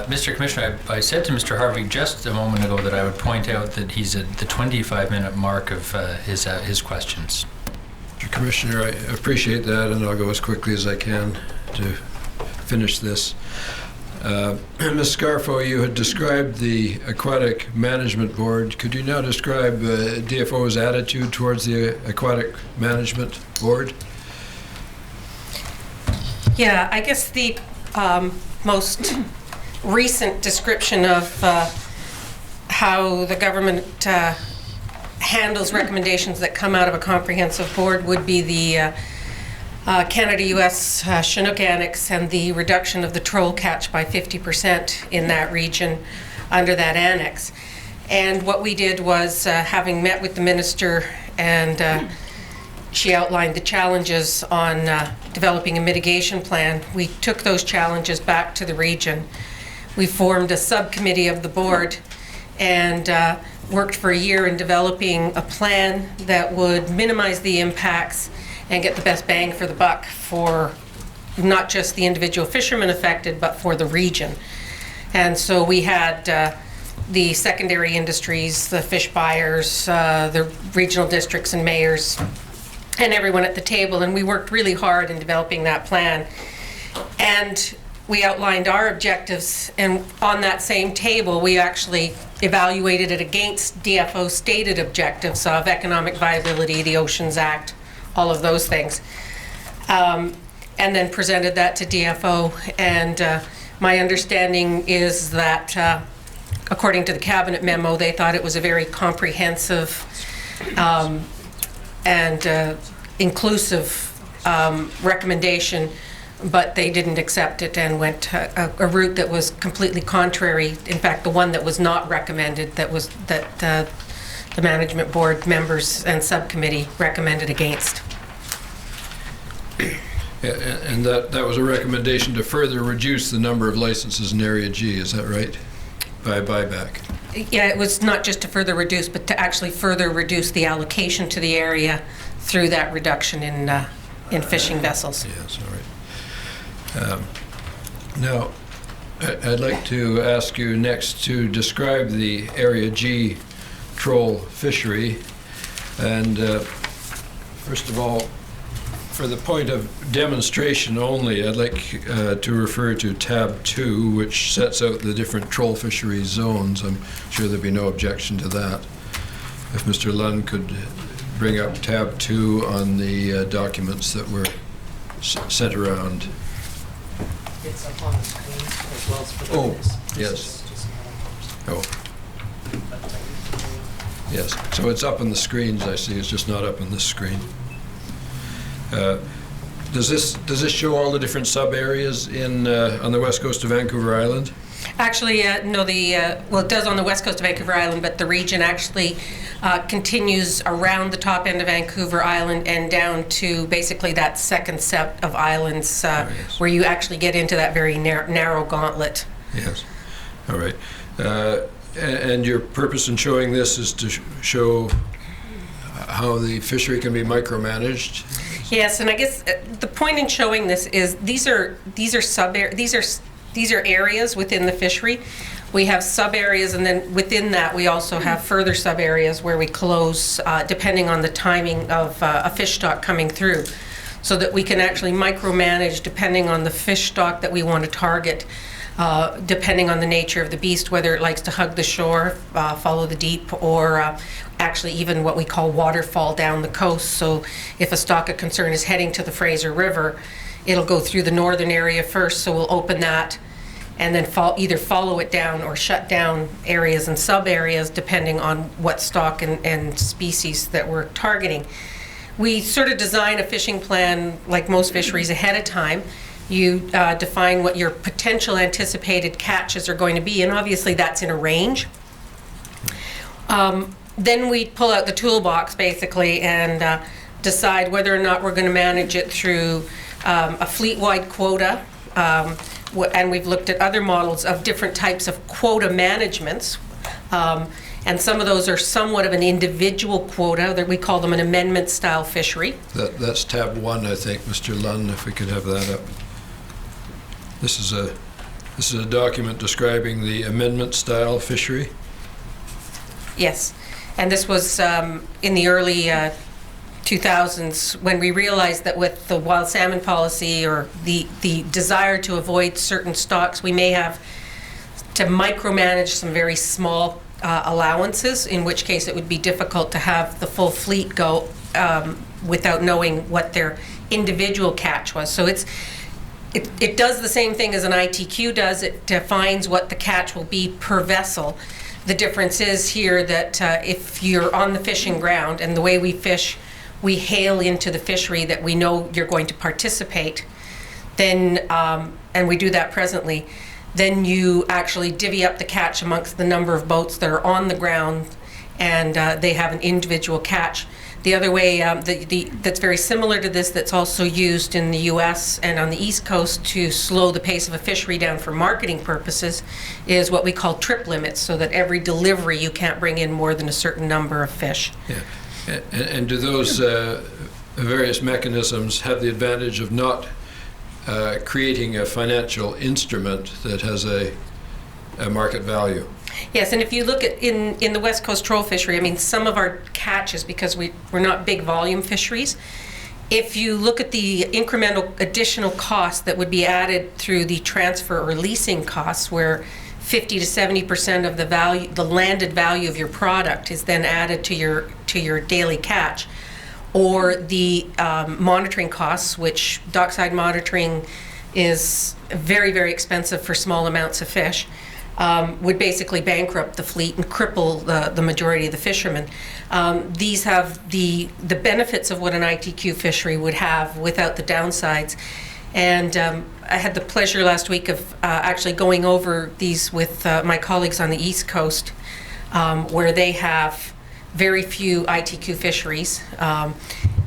Mr. Commissioner, I said to Mr. Harvey just a moment ago that I would point out that he's at the 25-minute mark of his questions. Mr. Commissioner, I appreciate that, and I'll go as quickly as I can to finish this. Ms. Scarfo, you had described the Aquatic Management Board. Could you now describe DFO's attitude towards the Aquatic Management Board? Yeah, I guess the most recent description of how the government handles recommendations that come out of a comprehensive board would be the Canada-US Chinook Annex and the reduction of the troll catch by 50% in that region under that annex. And what we did was, having met with the minister, and she outlined the challenges on developing a mitigation plan, we took those challenges back to the region. We formed a subcommittee of the board and worked for a year in developing a plan that would minimize the impacts and get the best bang for the buck for not just the individual fishermen affected, but for the region. And so we had the secondary industries, the fish buyers, the regional districts and mayors, and everyone at the table, and we worked really hard in developing that plan. And we outlined our objectives, and on that same table, we actually evaluated it against DFO's stated objectives of economic viability, the Oceans Act, all of those things. And then presented that to DFO, and my understanding is that according to the cabinet memo, they thought it was a very comprehensive and inclusive recommendation, but they didn't accept it and went a route that was completely contrary. In fact, the one that was not recommended, that the management board members and subcommittee recommended against. And that was a recommendation to further reduce the number of licenses in Area G, is that right? By buyback. Yeah, it was not just to further reduce, but to actually further reduce the allocation to the area through that reduction in fishing vessels. Yes, all right. Now, I'd like to ask you next to describe the Area G troll fishery. And first of all, for the point of demonstration only, I'd like to refer to tab 2, which sets out the different troll fishery zones. I'm sure there'd be no objection to that. If Mr. Lund could bring up tab 2 on the documents that were sent around. It's up on the screen as well as for the Oh, yes. Oh. Yes, so it's up on the screens, I see. It's just not up on this screen. Does this show all the different sub-areas in on the west coast of Vancouver Island? Actually, no, well, it does on the west coast of Vancouver Island, but the region actually continues around the top end of Vancouver Island and down to basically that second set of islands yes. where you actually get into that very narrow gauntlet. Yes. All right. And your purpose in showing this is to show how the fishery can be micromanaged? Yes, and I guess the point in showing this is these are areas within the fishery. We have sub areas, and then within that we also have further sub areas where we close depending on the timing of a fish stock coming through, so that we can actually micromanage depending on the fish stock that we want to target, depending on the nature of the beast, whether it likes to hug the shore, follow the deep, or actually even what we call waterfall down the coast. So if a stock of concern is heading to the Fraser River, it'll go through the northern area first, so we'll open that and then either follow it down or shut down areas and sub areas depending on what stock and species that we're targeting. We sort of design a fishing plan like most fisheries ahead of time. You define what your potential anticipated catches are going to be, and obviously that's in a range. Then we pull out the toolbox basically and decide whether or not we're going to manage it through a fleet-wide quota, and we've looked at other models of different types of quota managements. And some of those are somewhat of an individual quota, that we call them an amendment-style fishery. That's tab 1, I think, Mr. Lunn, if we could have that up. This is a document describing the amendment-style fishery. Yes, and this was in the early 2000s, when we realized that with the wild salmon policy, or the desire to avoid certain stocks, we may have to micromanage some very small allowances, in which case it would be difficult to have the full fleet go without knowing what their individual catch was. So it does the same thing as an ITQ does. It defines what the catch will be per vessel. The difference is here that if you're on the fishing ground, and the way we fish, we hail into the fishery that we know you're going to participate, then, and we do that presently, then you actually divvy up the catch amongst the number of boats that are on the ground, and they have an individual catch. The other way that's very similar to this, that's also used in the US and on the East Coast to slow the pace of a fishery down for marketing purposes, is what we call trip limits, so that every delivery you can't bring in more than a certain number of fish. Yeah. And do those various mechanisms have the advantage of not creating a financial instrument that has a market value? Yes, and if you look at in the West Coast troll fishery, I mean, some of our catches, because we're not big volume fisheries, if you look at the incremental additional cost that would be added through the transfer or leasing costs, where 50 to 70% of the value, the landed value of your product, is then added to your daily catch, or the monitoring costs, which dockside monitoring is very, very expensive for small amounts of fish, would basically bankrupt the fleet and cripple the majority of the fishermen. These have the benefits of what an ITQ fishery would have without the downsides. And I had the pleasure last week of actually going over these with my colleagues on the East Coast, where they have very few ITQ fisheries,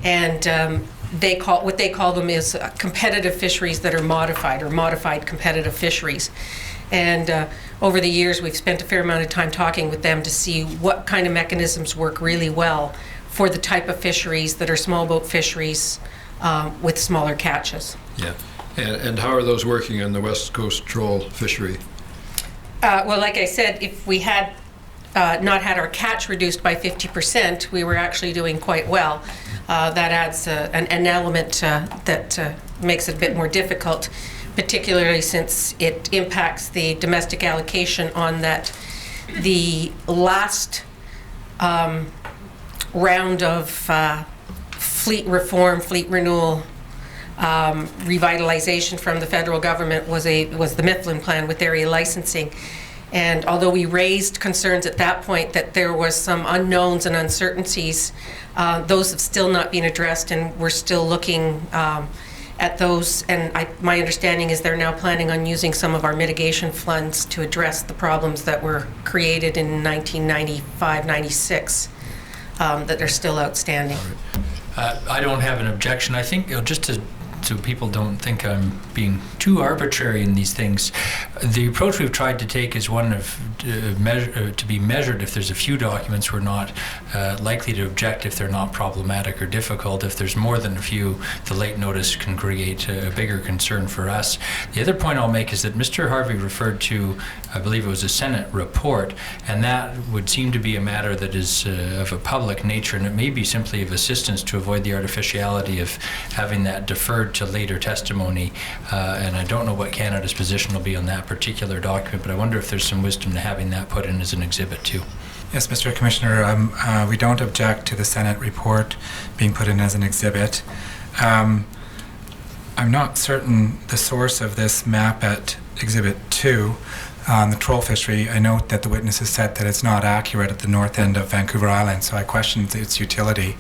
and they call them is competitive fisheries that are modified, or modified competitive fisheries. And over the years, we've spent a fair amount of time talking with them to see what kind of mechanisms work really well for the type of fisheries that are small boat fisheries with smaller catches. Yeah. And how are those working on the West Coast troll fishery? Well, like I said, if we had not had our catch reduced by 50%, we were actually doing quite well. That adds an element that makes it a bit more difficult, particularly since it impacts the domestic allocation on that. The last round of fleet reform, fleet renewal, revitalization from the federal government was the Mifflin Plan with area licensing. And although we raised concerns at that point that there was some unknowns and uncertainties, those have still not been addressed, and we're still looking at those. And my understanding is they're now planning on using some of our mitigation funds to address the problems that were created in 1995-96 that are still outstanding. I don't have an objection. I think, just so people don't think I'm being too arbitrary in these things, the approach we've tried to take is one of to be measured. If there's a few documents, we're not likely to object if they're not problematic or difficult. If there's more than a few, the late notice can create a bigger concern for us. The other point I'll make is that Mr. Harvey referred to, I believe it was a Senate report, and that would seem to be a matter that is of a public nature, and it may be simply of assistance to avoid the artificiality of having that deferred to later testimony. And I don't know what Canada's position will be on that particular document, but I wonder if there's some wisdom to having that put in as an exhibit too. Yes, Mr. Commissioner, we don't object to the Senate report being put in as an exhibit. I'm not certain the source of this map at Exhibit 2 on the troll fishery. I note that the witness has said that it's not accurate at the north end of Vancouver Island, so I question its utility.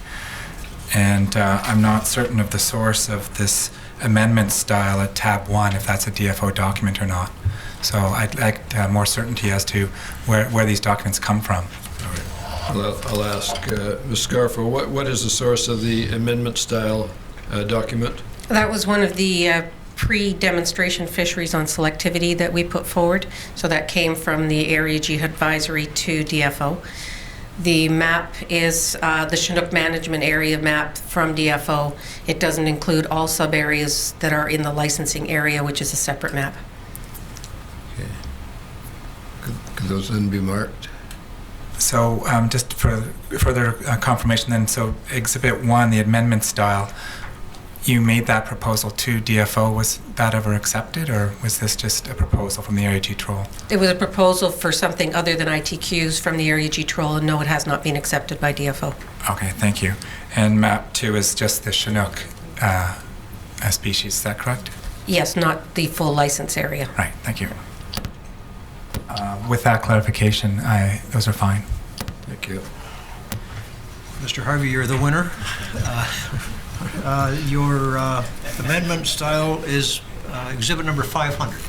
And I'm not certain of the source of this amendment style at tab 1, if that's a DFO document or not. So I'd like more certainty as to where these documents come from. I'll ask Ms. Scarfo, what is the source of the amendment style document? That was one of the pre-demonstration fisheries on selectivity that we put forward. So that came from the Area G advisory to DFO. The map is the Chinook Management Area map from DFO. It doesn't include all sub-areas that are in the licensing area, which is a separate map. Could those then be marked? So just for further confirmation then, so Exhibit 1, the amendment style, you made that proposal to DFO. Was that ever accepted, or was this just a proposal from the Area G Troll? It was a proposal for something other than ITQs from the Area G Troll, and no, it has not been accepted by DFO. Okay, thank you. And map 2 is just the Chinook species, is that correct? Yes, not the full license area. Right, thank you. With that clarification, those are fine. Thank you. Mr. Harvey, you're the winner. Your amendment style is exhibit number 500.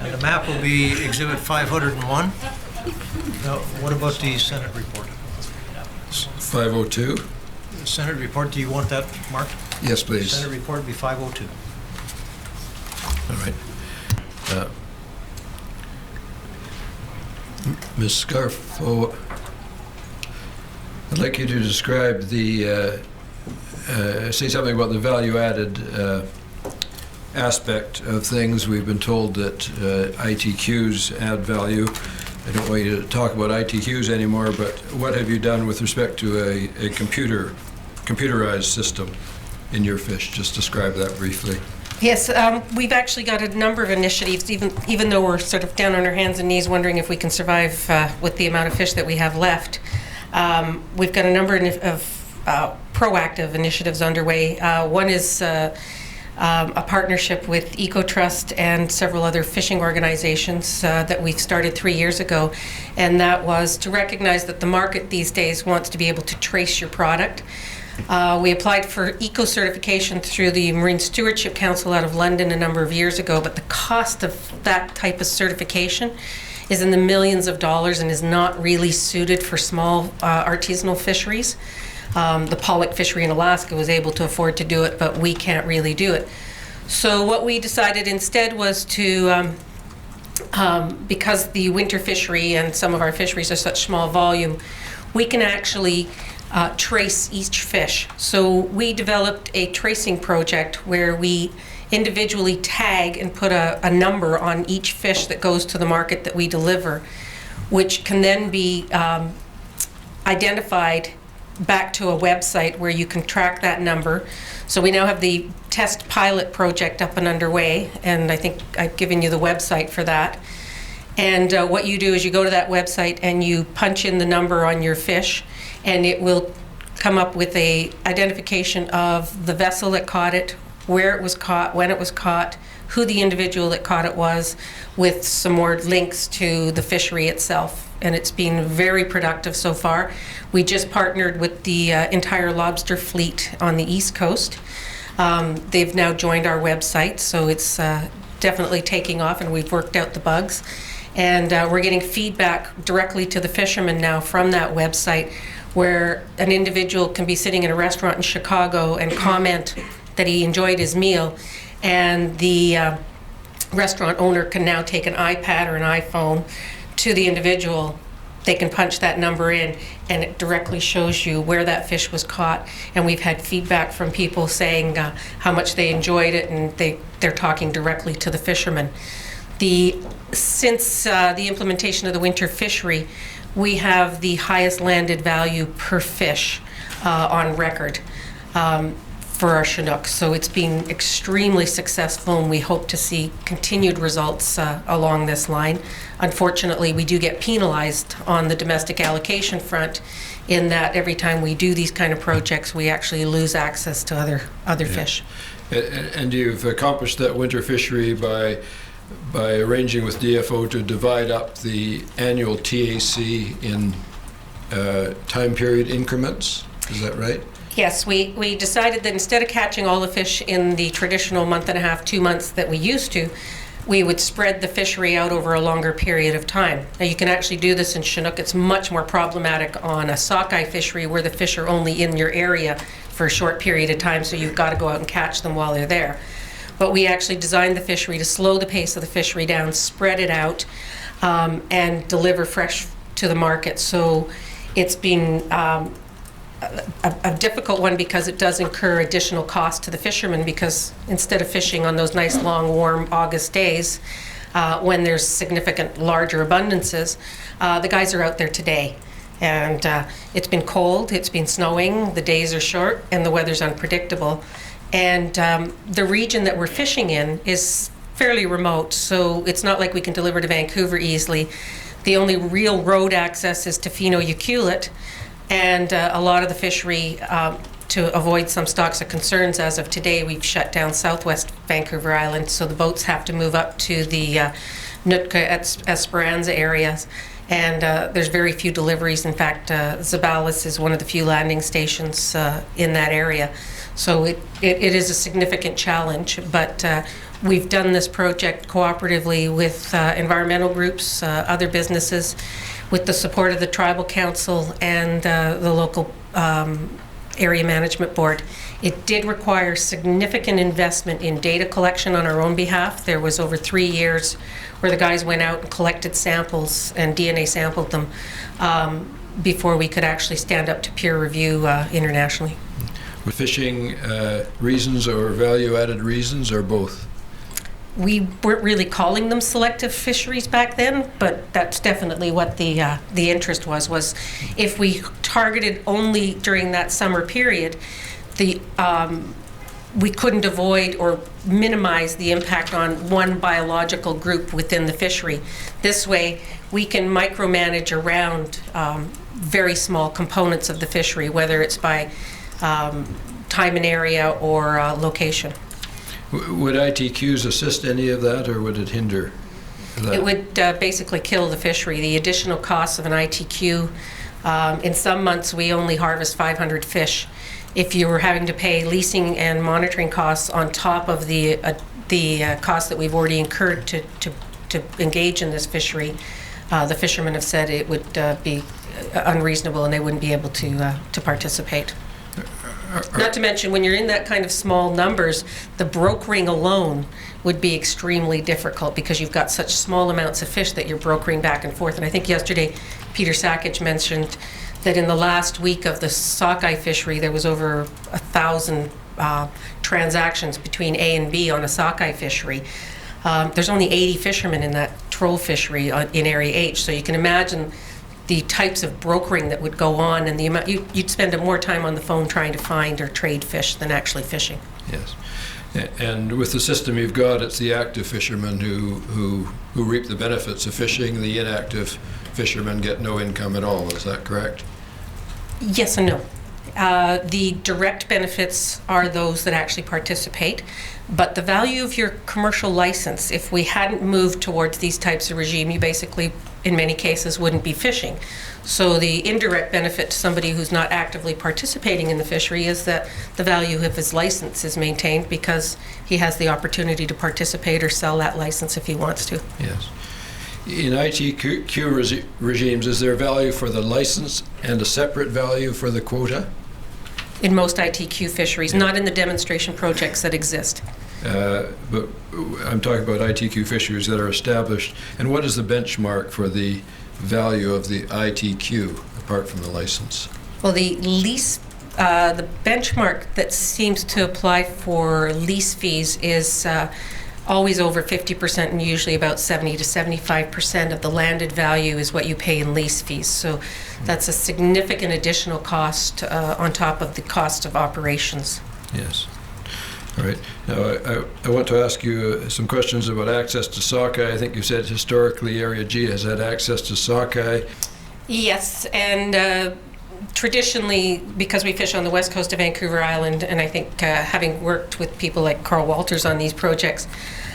And the map will be exhibit 501. Now, what about the Senate report? 502? The Senate report, do you want that marked? Yes, please. Senate report would be 502. All right. Ms. Scarfo, I'd like you to describe the, say something about the value-added aspect of things. We've been told that ITQs add value. I don't want you to talk about ITQs anymore, but what have you done with respect to a computerized system in your fish? Just describe that briefly. Yes, we've actually got a number of initiatives, even though we're sort of down on our hands and knees wondering if we can survive with the amount of fish that we have left. We've got a number of proactive initiatives underway. One is a partnership with EcoTrust and several other fishing organizations that we've started 3 years ago, and that was to recognize that the market these days wants to be able to trace your product. We applied for eco-certification through the Marine Stewardship Council out of London a number of years ago, but the cost of that type of certification is in the millions of dollars and is not really suited for small artisanal fisheries. The pollock fishery in Alaska was able to afford to do it, but we can't really do it. So what we decided instead was to, because the winter fishery and some of our fisheries are such small volume, we can actually trace each fish. So we developed a tracing project where we individually tag and put a number on each fish that goes to the market that we deliver, which can then be identified back to a website where you can track that number. So we now have the test pilot project up and underway, and I think I've given you the website for that. And what you do is you go to that website and you punch in the number on your fish, and it will come up with a identification of the vessel that caught it, where it was caught, when it was caught, who the individual that caught it was, with some more links to the fishery itself. And it's been very productive so far. We just partnered with the entire lobster fleet on the East Coast. They've now joined our website, so it's definitely taking off, and we've worked out the bugs. And we're getting feedback directly to the fishermen now from that website, where an individual can be sitting in a restaurant in Chicago and comment that he enjoyed his meal, and the restaurant owner can now take an iPad or an iPhone to the individual. They can punch that number in, and it directly shows you where that fish was caught. And we've had feedback from people saying how much they enjoyed it, and they're talking directly to the fishermen. Since the implementation of the winter fishery, we have the highest landed value per fish on record for our Chinook. So it's been extremely successful, and we hope to see continued results along this line. Unfortunately, we do get penalized on the domestic allocation front, in that every time we do these kind of projects, we actually lose access to other fish. And you've accomplished that winter fishery by arranging with DFO to divide up the annual TAC in time period increments. Is that right? Yes, we decided that instead of catching all the fish in the traditional month and a half, 2 months that we used to, we would spread the fishery out over a longer period of time. Now, you can actually do this in Chinook. It's much more problematic on a sockeye fishery, where the fish are only in your area for a short period of time, so you've got to go out and catch them while they're there. But we actually designed the fishery to slow the pace of the fishery down, spread it out, and deliver fresh to the market. So it's been a difficult one because it does incur additional cost to the fishermen, because instead of fishing on those nice long warm August days when there's significant larger abundances, the guys are out there today. And it's been cold, it's been snowing, the days are short, and the weather's unpredictable. And the region that we're fishing in is fairly remote, so it's not like we can deliver to Vancouver easily. The only real road access is to Fino-Ucluelet, and a lot of the fishery, to avoid some stocks of concerns as of today, we've shut down southwest Vancouver Island, so the boats have to move up to the Nootka Esperanza areas. And there's very few deliveries. In fact, Zabalas is one of the few landing stations in that area. So it is a significant challenge, but we've done this project cooperatively with environmental groups, other businesses, with the support of the Tribal Council and the local Area Management Board. It did require significant investment in data collection on our own behalf. There was over 3 years where the guys went out and collected samples and DNA sampled them before we could actually stand up to peer review internationally. With fishing reasons or value-added reasons, or both? We weren't really calling them selective fisheries back then, but that's definitely what the interest was if we targeted only during that summer period, we couldn't avoid or minimize the impact on one biological group within the fishery. This way, we can micromanage around very small components of the fishery, whether it's by time and area or location. Would ITQs assist any of that, or would it hinder that? It would basically kill the fishery. The additional costs of an ITQ, in some months we only harvest 500 fish. If you were having to pay leasing and monitoring costs on top of the costs that we've already incurred to engage in this fishery, the fishermen have said it would be unreasonable and they wouldn't be able to participate. Not to mention, when you're in that kind of small numbers, the brokering alone would be extremely difficult because you've got such small amounts of fish that you're brokering back and forth. And I think yesterday Peter Sakic mentioned that in the last week of the sockeye fishery, there was over 1,000 transactions between A and B on a sockeye fishery. There's only 80 fishermen in that troll fishery in Area H, so you can imagine the types of brokering that would go on, and the amount you'd spend more time on the phone trying to find or trade fish than actually fishing. Yes. And with the system you've got, it's the active fishermen who reap the benefits of fishing. The inactive fishermen get no income at all. Is that correct? Yes and no. The direct benefits are those that actually participate, but the value of your commercial license, if we hadn't moved towards these types of regime, you basically, in many cases, wouldn't be fishing. So the indirect benefit to somebody who's not actively participating in the fishery is that the value of his license is maintained because he has the opportunity to participate or sell that license if he wants to. Yes. In ITQ regimes, is there value for the license and a separate value for the quota? In most ITQ fisheries, not in the demonstration projects that exist. But I'm talking about ITQ fisheries that are established. And what is the benchmark for the value of the ITQ apart from the license? Well, the benchmark that seems to apply for lease fees is always over 50% and usually about 70 to 75% of the landed value is what you pay in lease fees. So that's a significant additional cost on top of the cost of operations. Yes. All right. Now, I want to ask you some questions about access to sockeye. I think you said historically Area G has had access to sockeye. Yes, and traditionally, because we fish on the west coast of Vancouver Island, and I think having worked with people like Carl Walters on these projects,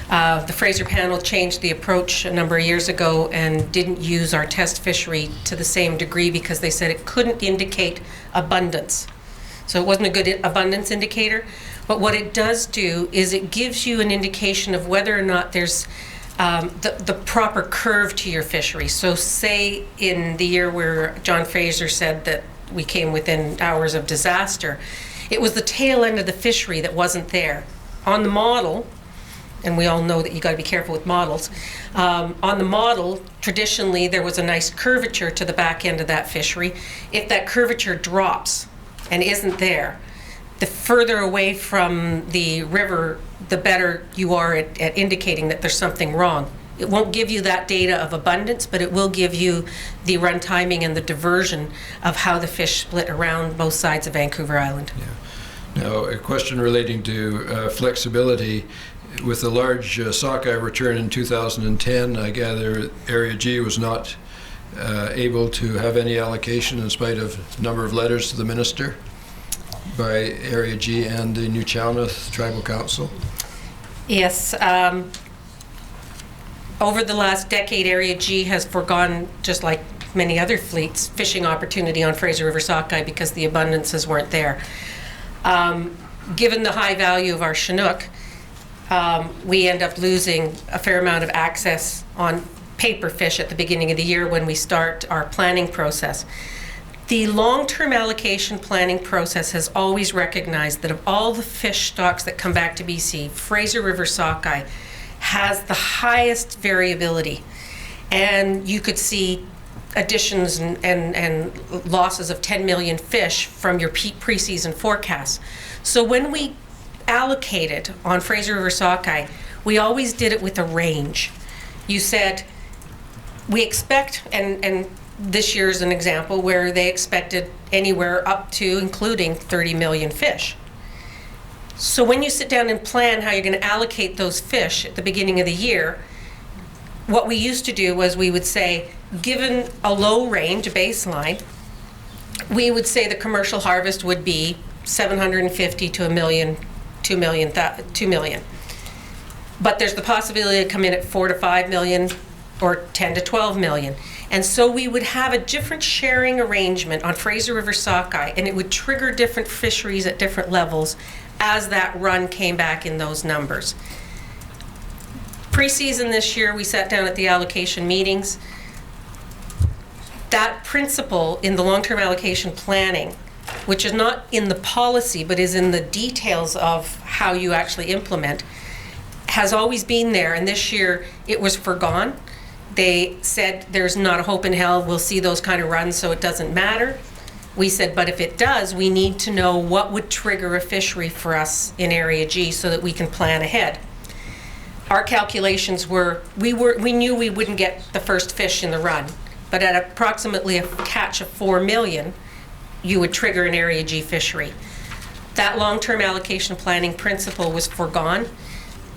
the Fraser panel changed the approach a number of years ago and didn't use our test fishery to the same degree because they said it couldn't indicate abundance. So it wasn't a good abundance indicator. But what it does do is it gives you an indication of whether or not there's the proper curve to your fishery. So say in the year where John Fraser said that we came within hours of disaster, it was the tail end of the fishery that wasn't there. On the model, and we all know that you got to be careful with models. On the model, traditionally, there was a nice curvature to the back end of that fishery. If that curvature drops and isn't there, the further away from the river, the better you are at indicating that there's something wrong. It won't give you that data of abundance, but it will give you the run timing and the diversion of how the fish split around both sides of Vancouver Island. Now, a question relating to flexibility. With the large sockeye return in 2010, I gather Area G was not able to have any allocation in spite of a number of letters to the minister by Area G and the New Chalmouth Tribal Council. Yes. Over the last decade, Area G has foregone, just like many other fleets, fishing opportunity on Fraser River sockeye because the abundances weren't there. Given the high value of our Chinook, we end up losing a fair amount of access on paper fish at the beginning of the year when we start our planning process. The long-term allocation planning process has always recognized that of all the fish stocks that come back to BC, Fraser River sockeye has the highest variability. And you could see additions and losses of 10 million fish from your pre-season forecasts. So when we allocated on Fraser River sockeye, we always did it with a range. You said, we expect, and this year is an example where they expected anywhere up to, including 30 million fish. So when you sit down and plan how you're going to allocate those fish at the beginning of the year, what we used to do was we would say, given a low range, a baseline, we would say the commercial harvest would be 750 to 1 million, 2 million. But there's the possibility to come in at 4 to 5 million or 10 to 12 million. And so we would have a different sharing arrangement on Fraser River sockeye, and it would trigger different fisheries at different levels as that run came back in those numbers. Pre-season this year, we sat down at the allocation meetings. That principle in the long-term allocation planning, which is not in the policy, but is in the details of how you actually implement, has always been there, and this year it was forgone. They said there's not a hope in hell we'll see those kind of runs, so it doesn't matter. We said, but if it does, we need to know what would trigger a fishery for us in Area G so that we can plan ahead. Our calculations were, we knew we wouldn't get the first fish in the run, but at approximately a catch of 4 million, you would trigger an Area G fishery. That long-term allocation planning principle was forgone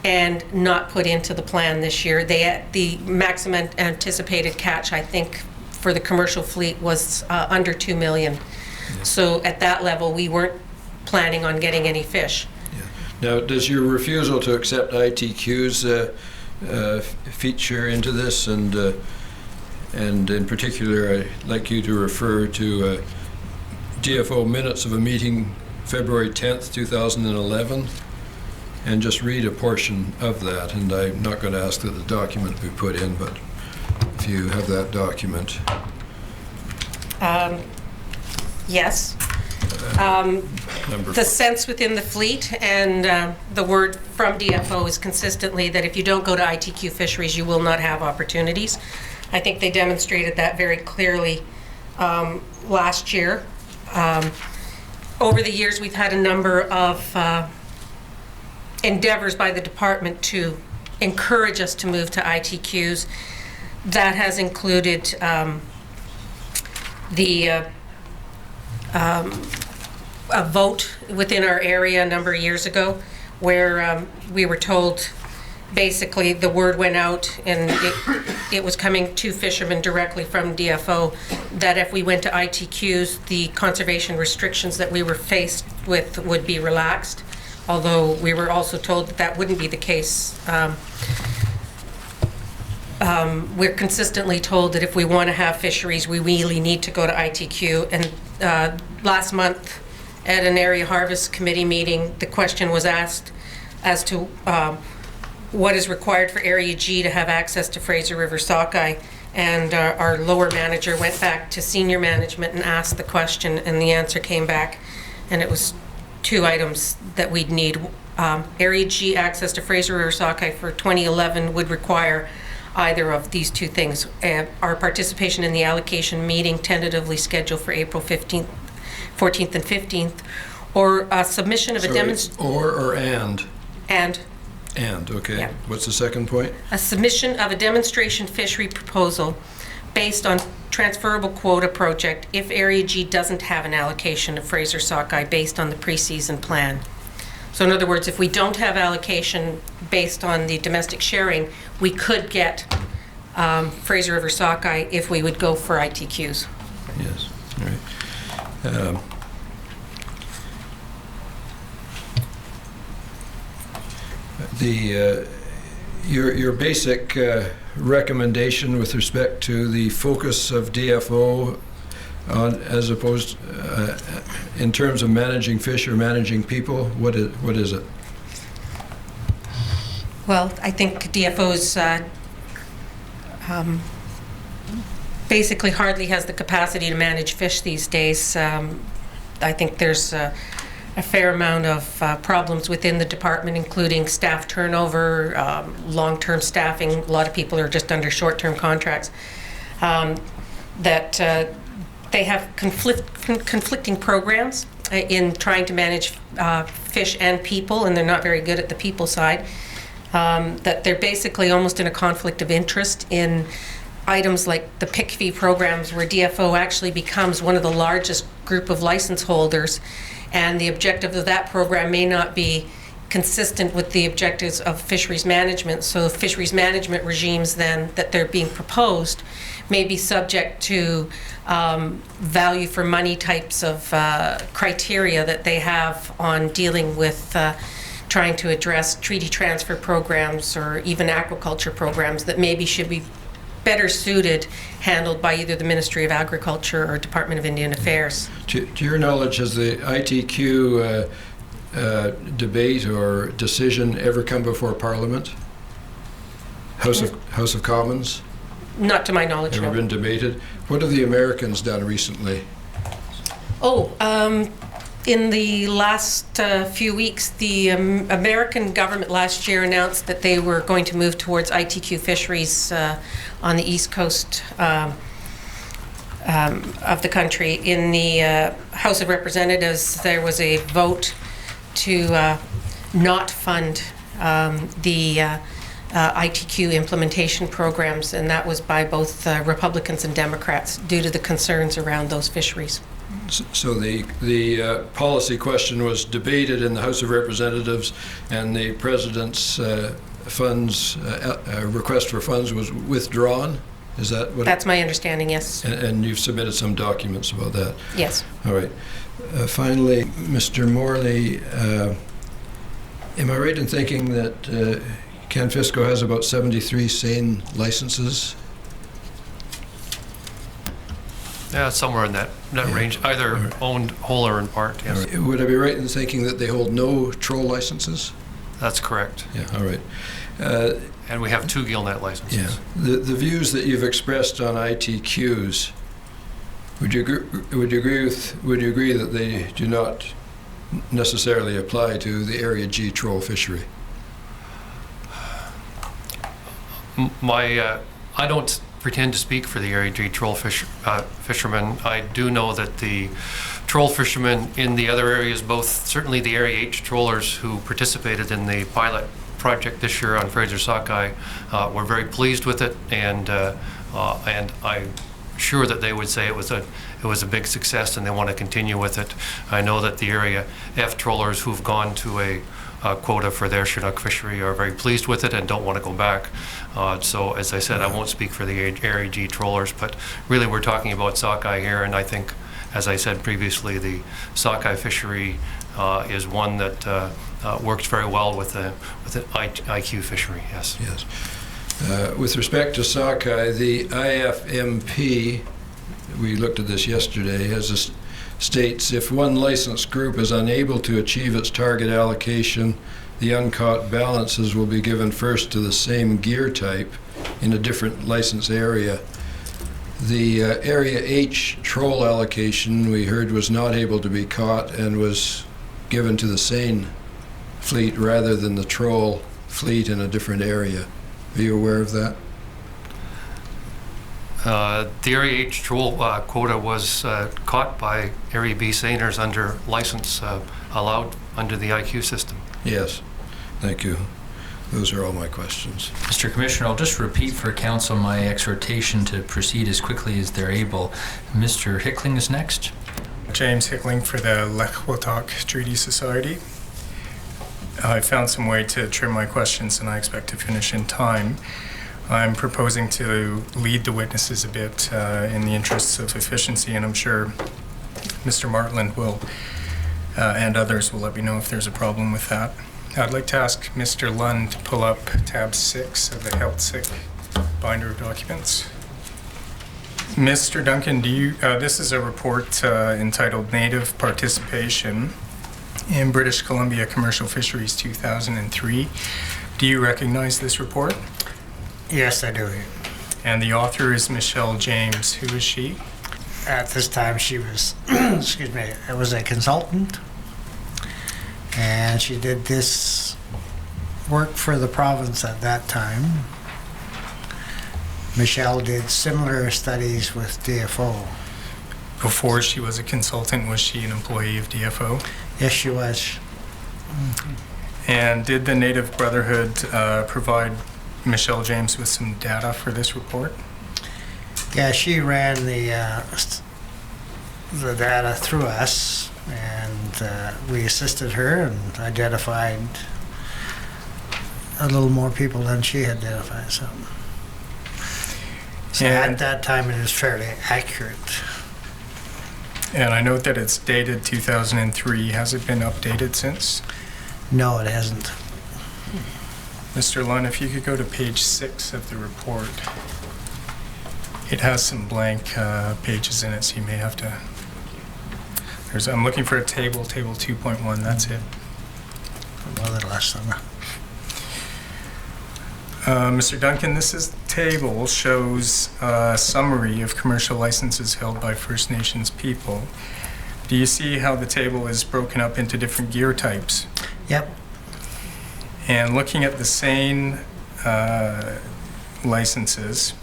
and not put into the plan this year. The maximum anticipated catch, I think, for the commercial fleet was under 2 million. So at that level, we weren't planning on getting any fish. Now, does your refusal to accept ITQ's feature into this? And in particular, I'd like you to refer to DFO minutes of a meeting February 10th, 2011, and just read a portion of that. And I'm not going to ask that the document be put in, but if you have that document. Yes. The sense within the fleet and the word from DFO is consistently that if you don't go to ITQ fisheries, you will not have opportunities. I think they demonstrated that very clearly last year. Over the years, we've had a number of endeavors by the department to encourage us to move to ITQs. That has included a vote within our area a number of years ago where we were told, basically the word went out and it was coming to fishermen directly from DFO that if we went to ITQs, the conservation restrictions that we were faced with would be relaxed, although we were also told that that wouldn't be the case. We're consistently told that if we want to have fisheries, we really need to go to ITQ. And last month at an area harvest committee meeting, the question was asked as to what is required for Area G to have access to Fraser River sockeye. And our lower manager went back to senior management and asked the question, and the answer came back, and it was 2 items that we'd need. Area G access to Fraser River Sockeye for 2011 would require either of these two things. Our participation in the allocation meeting tentatively scheduled for April 14th and 15th, or a submission of a Sorry, demonstration. or and? And And, okay. Yeah. What's the second point? a submission of a demonstration fishery proposal based on transferable quota project if Area G doesn't have an allocation of Fraser Sockeye based on the pre-season plan. So in other words, if we don't have allocation based on the domestic sharing, we could get Fraser River Sockeye if we would go for ITQs. Yes, all right. Your basic recommendation with respect to the focus of DFO on, as opposed in terms of managing fish or managing people, what is it? Well, I think DFO's basically hardly has the capacity to manage fish these days. I think there's a fair amount of problems within the department, including staff turnover, long-term staffing. A lot of people are just under short-term contracts. That they have conflicting programs in trying to manage fish and people, and they're not very good at the people side. That they're basically almost in a conflict of interest in items like the PIC fee programs, where DFO actually becomes one of the largest group of license holders, and the objective of that program may not be consistent with the objectives of fisheries management. So fisheries management regimes then that they're being proposed may be subject to value for money types of criteria that they have on dealing with trying to address treaty transfer programs or even aquaculture programs that maybe should be better suited, handled by either the Ministry of Agriculture or Department of Indian Affairs. To your knowledge, has the ITQ debate or decision ever come before Parliament? House of Commons? Not to my knowledge, Ever no. been debated? What have the Americans done recently? In the last few weeks, the American government last year announced that they were going to move towards ITQ fisheries on the east coast of the country. In the House of Representatives, there was a vote to not fund the ITQ implementation programs, and that was by both Republicans and Democrats due to the concerns around those fisheries. So the policy question was debated in the House of Representatives, and the President's request for funds was withdrawn? Is that what? That's my understanding, yes. And you've submitted some documents about that? Yes. All right. Finally, Mr. Morley, am I right in thinking that Canfisco has about 73 seine licenses? Yeah, somewhere in that range, either owned whole or in part, yes. Right. Would I be right in thinking that they hold no troll licenses? That's correct. Yeah, all right. And we have 2 gillnet licenses. Yeah. The views that you've expressed on ITQs, would you agree that they do not necessarily apply to the Area G troll fishery? I don't pretend to speak for the Area G troll fishermen. I do know that the troll fishermen in the other areas, both certainly the Area H trollers who participated in the pilot project this year on Fraser Sockeye, were very pleased with it, and I'm sure that they would say it was a big success and they want to continue with it. I know that the Area F trollers who've gone to a quota for their Chinook fishery are very pleased with it and don't want to go back. So as I said, I won't speak for the Area G trollers, but really we're talking about sockeye here, and I think, as I said previously, the sockeye fishery is one that works very well with the IQ fishery, yes. Yes. With respect to sockeye, the IFMP, we looked at this yesterday, states if one licensed group is unable to achieve its target allocation, the uncaught balances will be given first to the same gear type in a different license area. The Area H troll allocation, we heard, was not able to be caught and was given to the seine fleet rather than the troll fleet in a different area. Are you aware of that? The Area H troll quota was caught by Area B seiners under license allowed under the IQ system. Yes. Thank you. Those are all my questions. Mr. Commissioner, I'll just repeat for council my exhortation to proceed as quickly as they're able. Mr. Hickling is next. James Hickling for the Lech-Wiltok Treaty Society. I found some way to trim my questions and I expect to finish in time. I'm proposing to lead the witnesses a bit in the interests of efficiency, and I'm sure Mr. Martland will and others will let me know if there's a problem with that. I'd like to ask Mr. Lund to pull up tab 6 of the Health Sick binder of documents. Mr. Duncan, this is a report entitled Native Participation in British Columbia Commercial Fisheries 2003. Do you recognize this report? Yes, I do. And the author is Michelle James. Who is she? At this time, she was, excuse me, I was a consultant, and she did this work for the province at that time. Michelle did similar studies with DFO. Before she was a consultant, was she an employee of DFO? Yes, she was. And did the Native Brotherhood provide Michelle James with some data for this report? Yeah, she ran the data through us, and we assisted her and identified a little more people than she had identified. So And- at that time, it is fairly accurate. And I note that it's dated 2003. Has it been updated since? No, it hasn't. Mr. Lund, if you could go to page 6 of the report. It has some blank pages in it, so you may have to... I'm looking for a table 2.1, that's it. A little less than that. Mr. Duncan, table shows a summary of commercial licenses held by First Nations people. Do you see how the table is broken up into different gear types? Yep. And looking at the same licenses,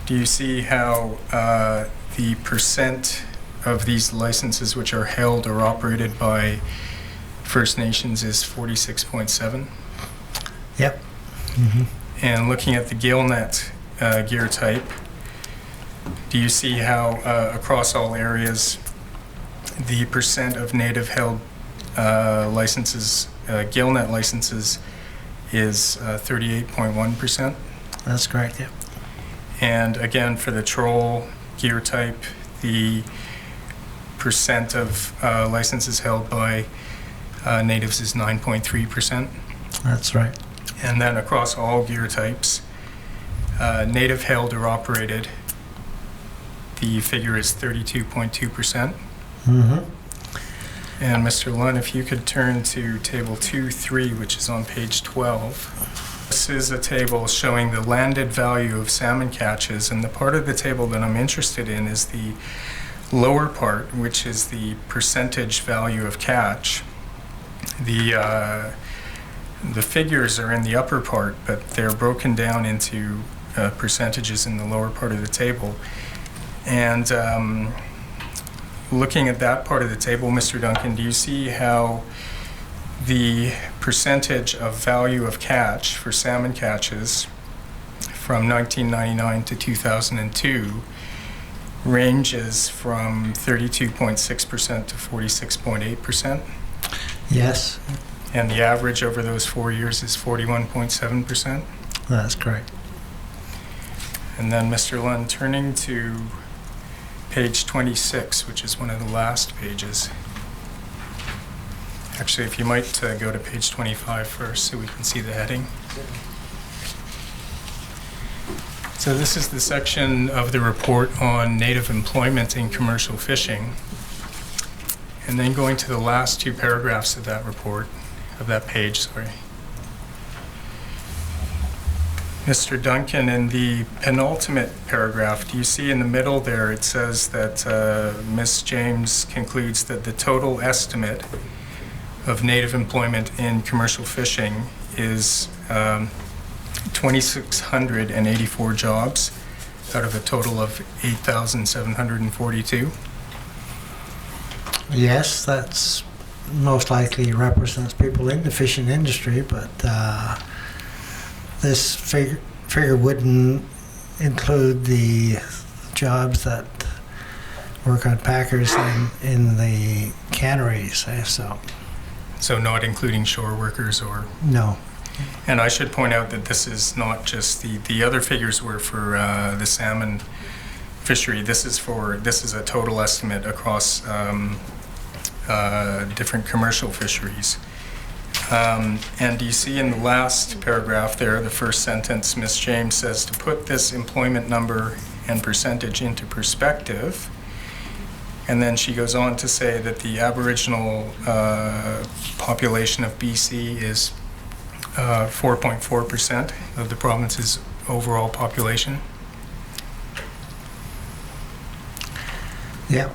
do you see how the percent of these licenses which are held or operated by First Nations is 46.7? Yep. And looking at the gillnet gear type, do you see how across all areas the percent of native held licenses, gillnet licenses, is 38.1%? That's correct, yep. And again, for the troll gear type, the percent of licenses held by natives is 9.3%. That's right. And then across all gear types, native held or operated, the figure is 32.2%. And Mr. Lund, if you could turn to table 2.3, which is on page 12. This is a table showing the landed value of salmon catches, and the part of the table that I'm interested in is the lower part, which is the percentage value of catch. The figures are in the upper part, but they're broken down into percentages in the lower part of the table. And looking at that part of the table, Mr. Duncan, do you see how the percentage of value of catch for salmon catches from 1999 to 2002 ranges from 32.6% to 46.8%? Yes, And the average over those 4 years is 41.7%? that's correct. And then, Mr. Lund, turning to page 26, which is one of the last pages. Actually, if you might go to page 25 first so we can see the heading. So this is the section of the report on native employment in commercial fishing. And then going to the last two paragraphs of that report, of that page, sorry. Mr. Duncan, in the penultimate paragraph, do you see in the middle there, it says that Ms. James concludes that the total estimate of native employment in commercial fishing is 2,684 jobs out of a total of 8,742. Yes, that's most likely represents people in the fishing industry, but this figure wouldn't include the jobs that work on packers in the canneries. So not including shore workers or... No. And I should point out that this is not just the other figures were for the salmon fishery. This is a total estimate across different commercial fisheries. And you see in the last paragraph there, the first sentence, Ms. James says, to put this employment number and percentage into perspective. And then she goes on to say that the Aboriginal population of BC is 4.4% of the province's overall population. Yeah.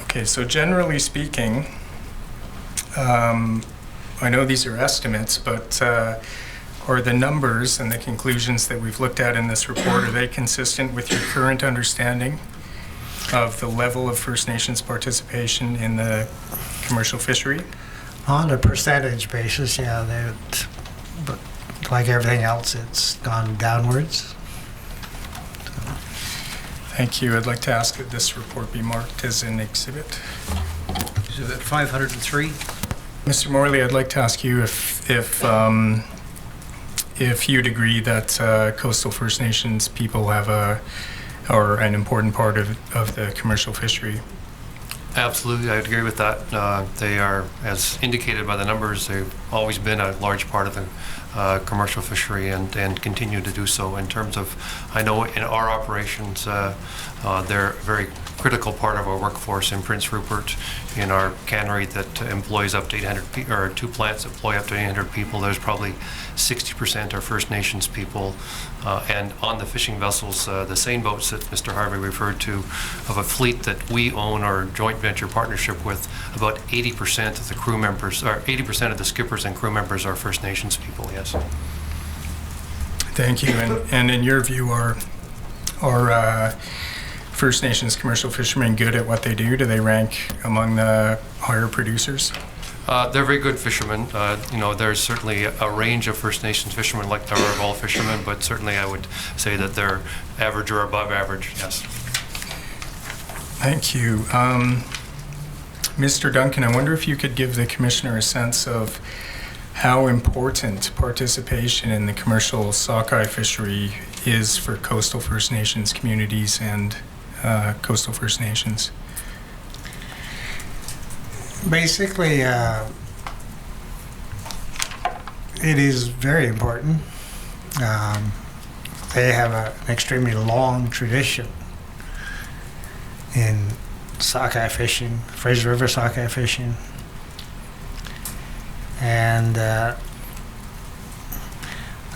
Okay, so generally speaking, I know these are estimates, but are the numbers and the conclusions that we've looked at in this report, are they consistent with your current understanding of the level of First Nations participation in the commercial fishery? On a percentage basis, yeah, but like everything else, it's gone downwards. Thank you. I'd like to ask that this report be marked as an exhibit. Exhibit 503. Mr. Morley, I'd like to ask you if you'd agree that coastal First Nations people have are an important part of the commercial fishery. Absolutely, I would agree with that. They are, as indicated by the numbers, they've always been a large part of the commercial fishery and continue to do so. In terms of, I know in our operations, they're a very critical part of our workforce in Prince Rupert. In our cannery that employs up to 800 people, or 2 plants employ up to 800 people, there's probably 60% are First Nations people. And on the fishing vessels, the seine boats that Mr. Harvey referred to, of a fleet that we own or joint venture partnership with, about 80% of the crew members, or 80% of the skippers and crew members are First Nations people, yes. Thank you. And in your view, are First Nations commercial fishermen good at what they do? Do they rank among the higher producers? They're very good fishermen. There's certainly a range of First Nations fishermen, like there are of all fishermen, but certainly I would say that they're average or above average, yes. Thank you. Mr. Duncan, I wonder if you could give the Commissioner a sense of how important participation in the commercial sockeye fishery is for coastal First Nations communities and coastal First Nations. Basically, it is very important. They have an extremely long tradition in sockeye fishing, Fraser River sockeye fishing. And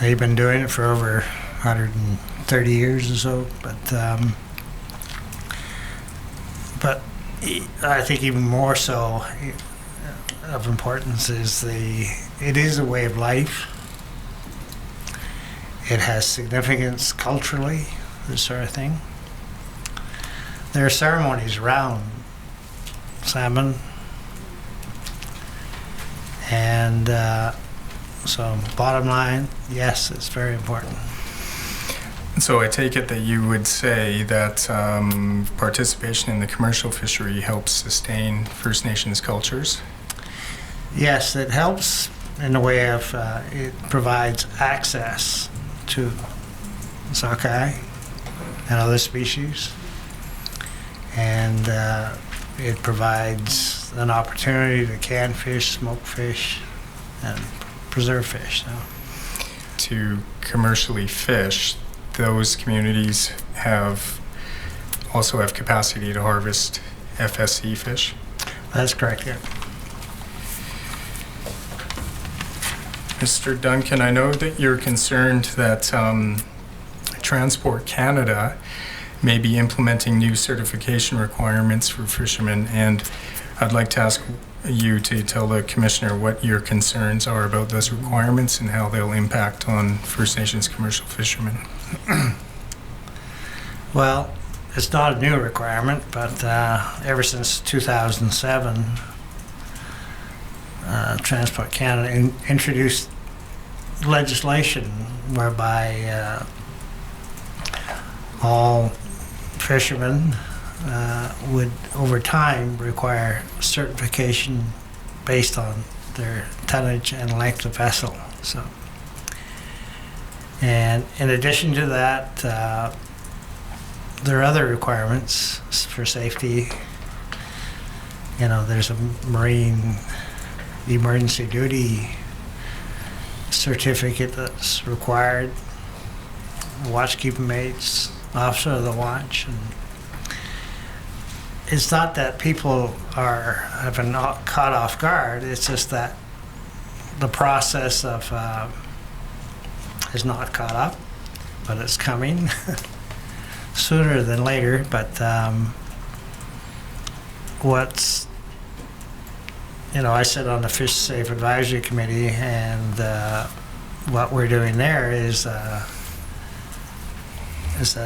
they've been doing it for over 130 years or so. But I think even more so of importance is it is a way of life. It has significance culturally, this sort of thing. There are ceremonies around salmon, and so bottom line, yes, it's very important. So I take it that you would say that participation in the commercial fishery helps sustain First Nations cultures? Yes, it helps in the way of it provides access to sockeye and other species, and it provides an opportunity to can fish, smoke fish, and preserve fish. So. To commercially fish, those communities also have capacity to harvest FSC fish? That's correct, yeah. Mr. Duncan, I know that you're concerned that Transport Canada may be implementing new certification requirements for fishermen, and I'd like to ask you to tell the commissioner what your concerns are about those requirements and how they'll impact on First Nations commercial fishermen. Well, it's not a new requirement, but ever since 2007, Transport Canada introduced legislation whereby all fishermen would, over time, require certification based on their tonnage and length of vessel. So, and in addition to that, there are other requirements for safety. You know, there's a marine emergency duty certificate that's required. Watchkeeping mates, officer of the watch, and it's not that people have been caught off guard. It's just that the process of is not caught up, but it's coming sooner than later. But I sit on the Fish Safe Advisory Committee, and what we're doing there is that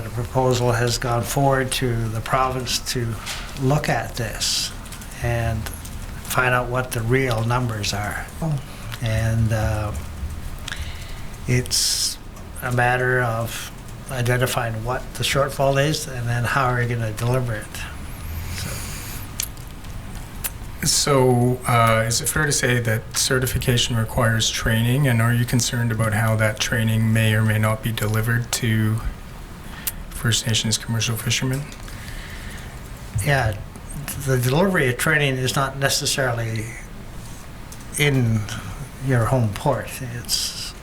a proposal has gone forward to the province to look at this and find out what the real numbers are. And it's a matter of identifying what the shortfall is and then how are we going to deliver it. So is it fair to say that certification requires training, and are you concerned about how that training may or may not be delivered to First Nations commercial fishermen? Yeah, the delivery of training is not necessarily in your home port. It's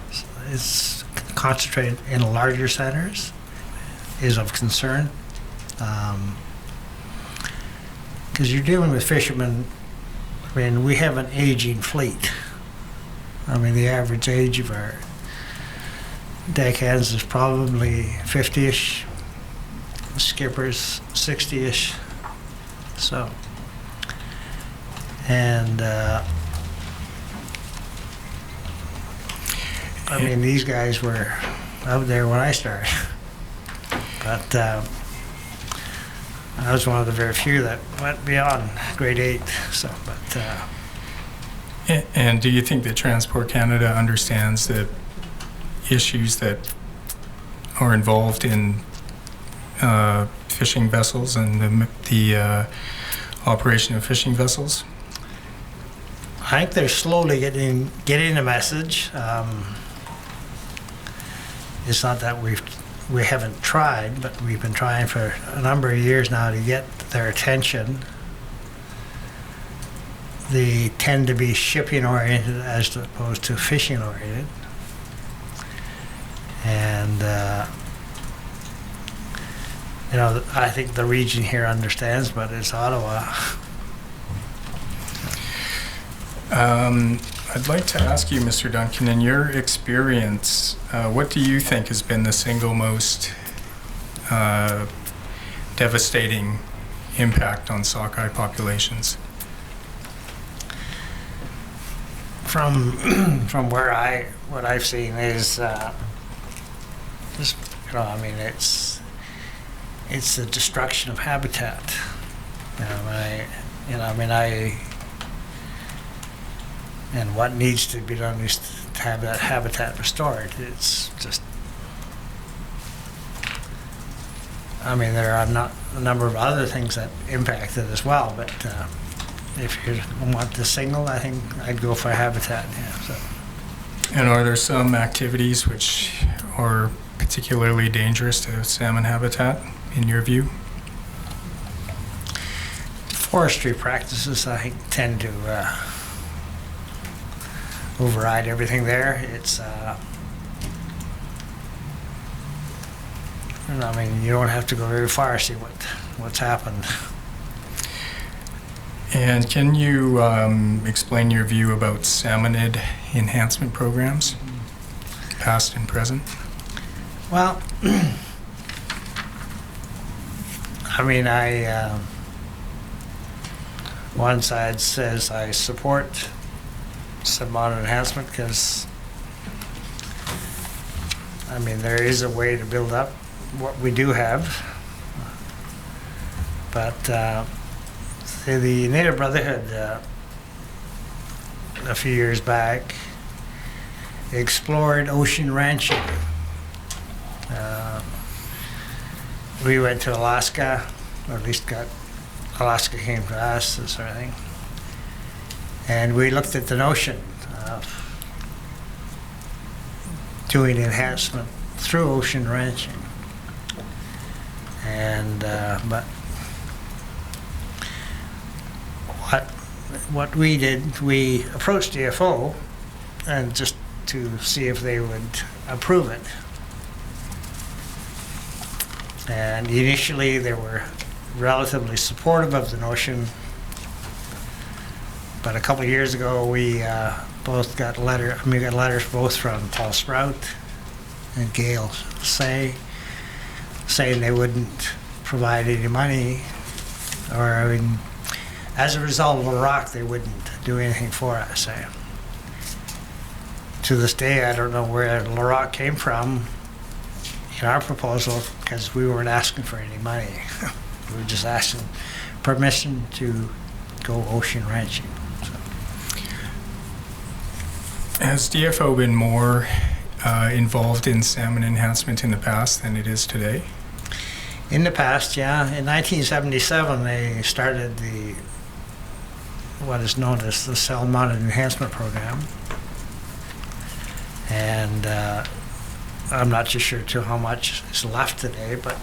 concentrated in larger centers, is of concern. Because you're dealing with fishermen. I mean, we have an aging fleet. I mean, the average age of our deckhands is probably 50-ish. Skippers 60-ish. So, and I mean, these guys were out there when I started, but I was one of the very few that went beyond grade 8. So, but and do you think that Transport Canada understands the issues that are involved in fishing vessels and the operation of fishing vessels? I think they're slowly getting the message. It's not that we haven't tried, but we've been trying for a number of years now to get their attention. They tend to be shipping oriented as opposed to fishing oriented, and I think the region here understands, but it's Ottawa. I'd like to ask you, Mr. Duncan, in your experience, what do you think has been the single most devastating impact on sockeye populations? From what I've seen is it's the destruction of habitat. And what needs to be done is to have that habitat restored. It's just, there are not a number of other things that impact it as well, but if you want the single, I think I'd go for habitat. Yeah, so. And are there some activities which are particularly dangerous to salmon habitat, in your view? Forestry practices, I think, tend to override everything there. It's, you don't have to go very far to see what's happened. And can you explain your view about salmonid enhancement programs, past and present? Well, one side says I support submodern enhancement because, I mean, there is a way to build up what we do have. But the Native Brotherhood, a few years back, explored ocean ranching. We went to Alaska, or at least Alaska came to us, this sort of thing. And we looked at the notion of doing enhancement through ocean ranching. And, but what we did, we approached DFO and just to see if they would approve it. And initially they were relatively supportive of the notion, but a couple of years ago we both got we got letters both from Paul Sprout and Gail saying they wouldn't provide any money, or I mean, as a result of LaRock, they wouldn't do anything for us. To this day, I don't know where LaRock came from in our proposal, because we weren't asking for any money. We were just asking permission to go ocean ranching. So. Has DFO been more involved in salmon enhancement in the past than it is today? In the past, yeah. In 1977, they started what is known as the Salmon Enhancement Program. And I'm not too sure to how much is left today, but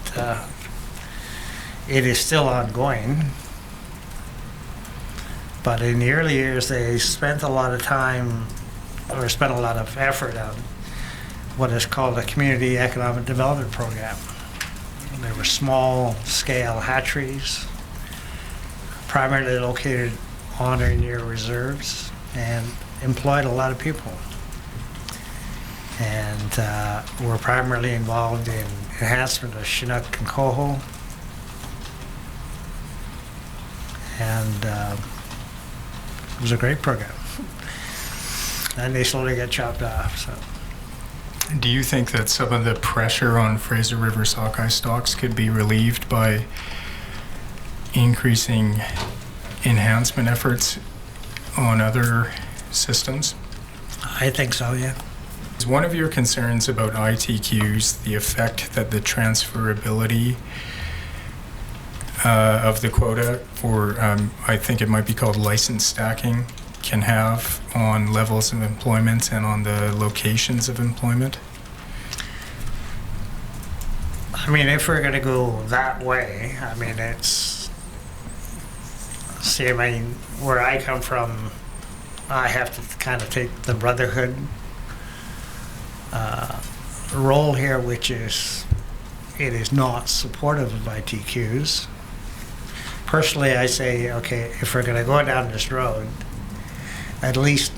it is still ongoing. But in the early years, they spent a lot of time, or spent a lot of effort on what is called a Community Economic Development Program. There were small-scale hatcheries, primarily located on or near reserves, and employed a lot of people. And were primarily involved in enhancement of Chinook and coho. And it was a great program. And they slowly got chopped off. So. Do you think that some of the pressure on Fraser River sockeye stocks could be relieved by increasing enhancement efforts on other systems? I think so, yeah. Is one of your concerns about ITQs the effect that the transferability of the quota for, I think it might be called license stacking, can have on levels of employment and on the locations of employment? I mean, if we're going to go that way, I mean, it's... See, I mean, where I come from, I have to kind of take the Brotherhood role here, which is, it is not supportive of ITQs. Personally, I say, okay, if we're going to go down this road, at least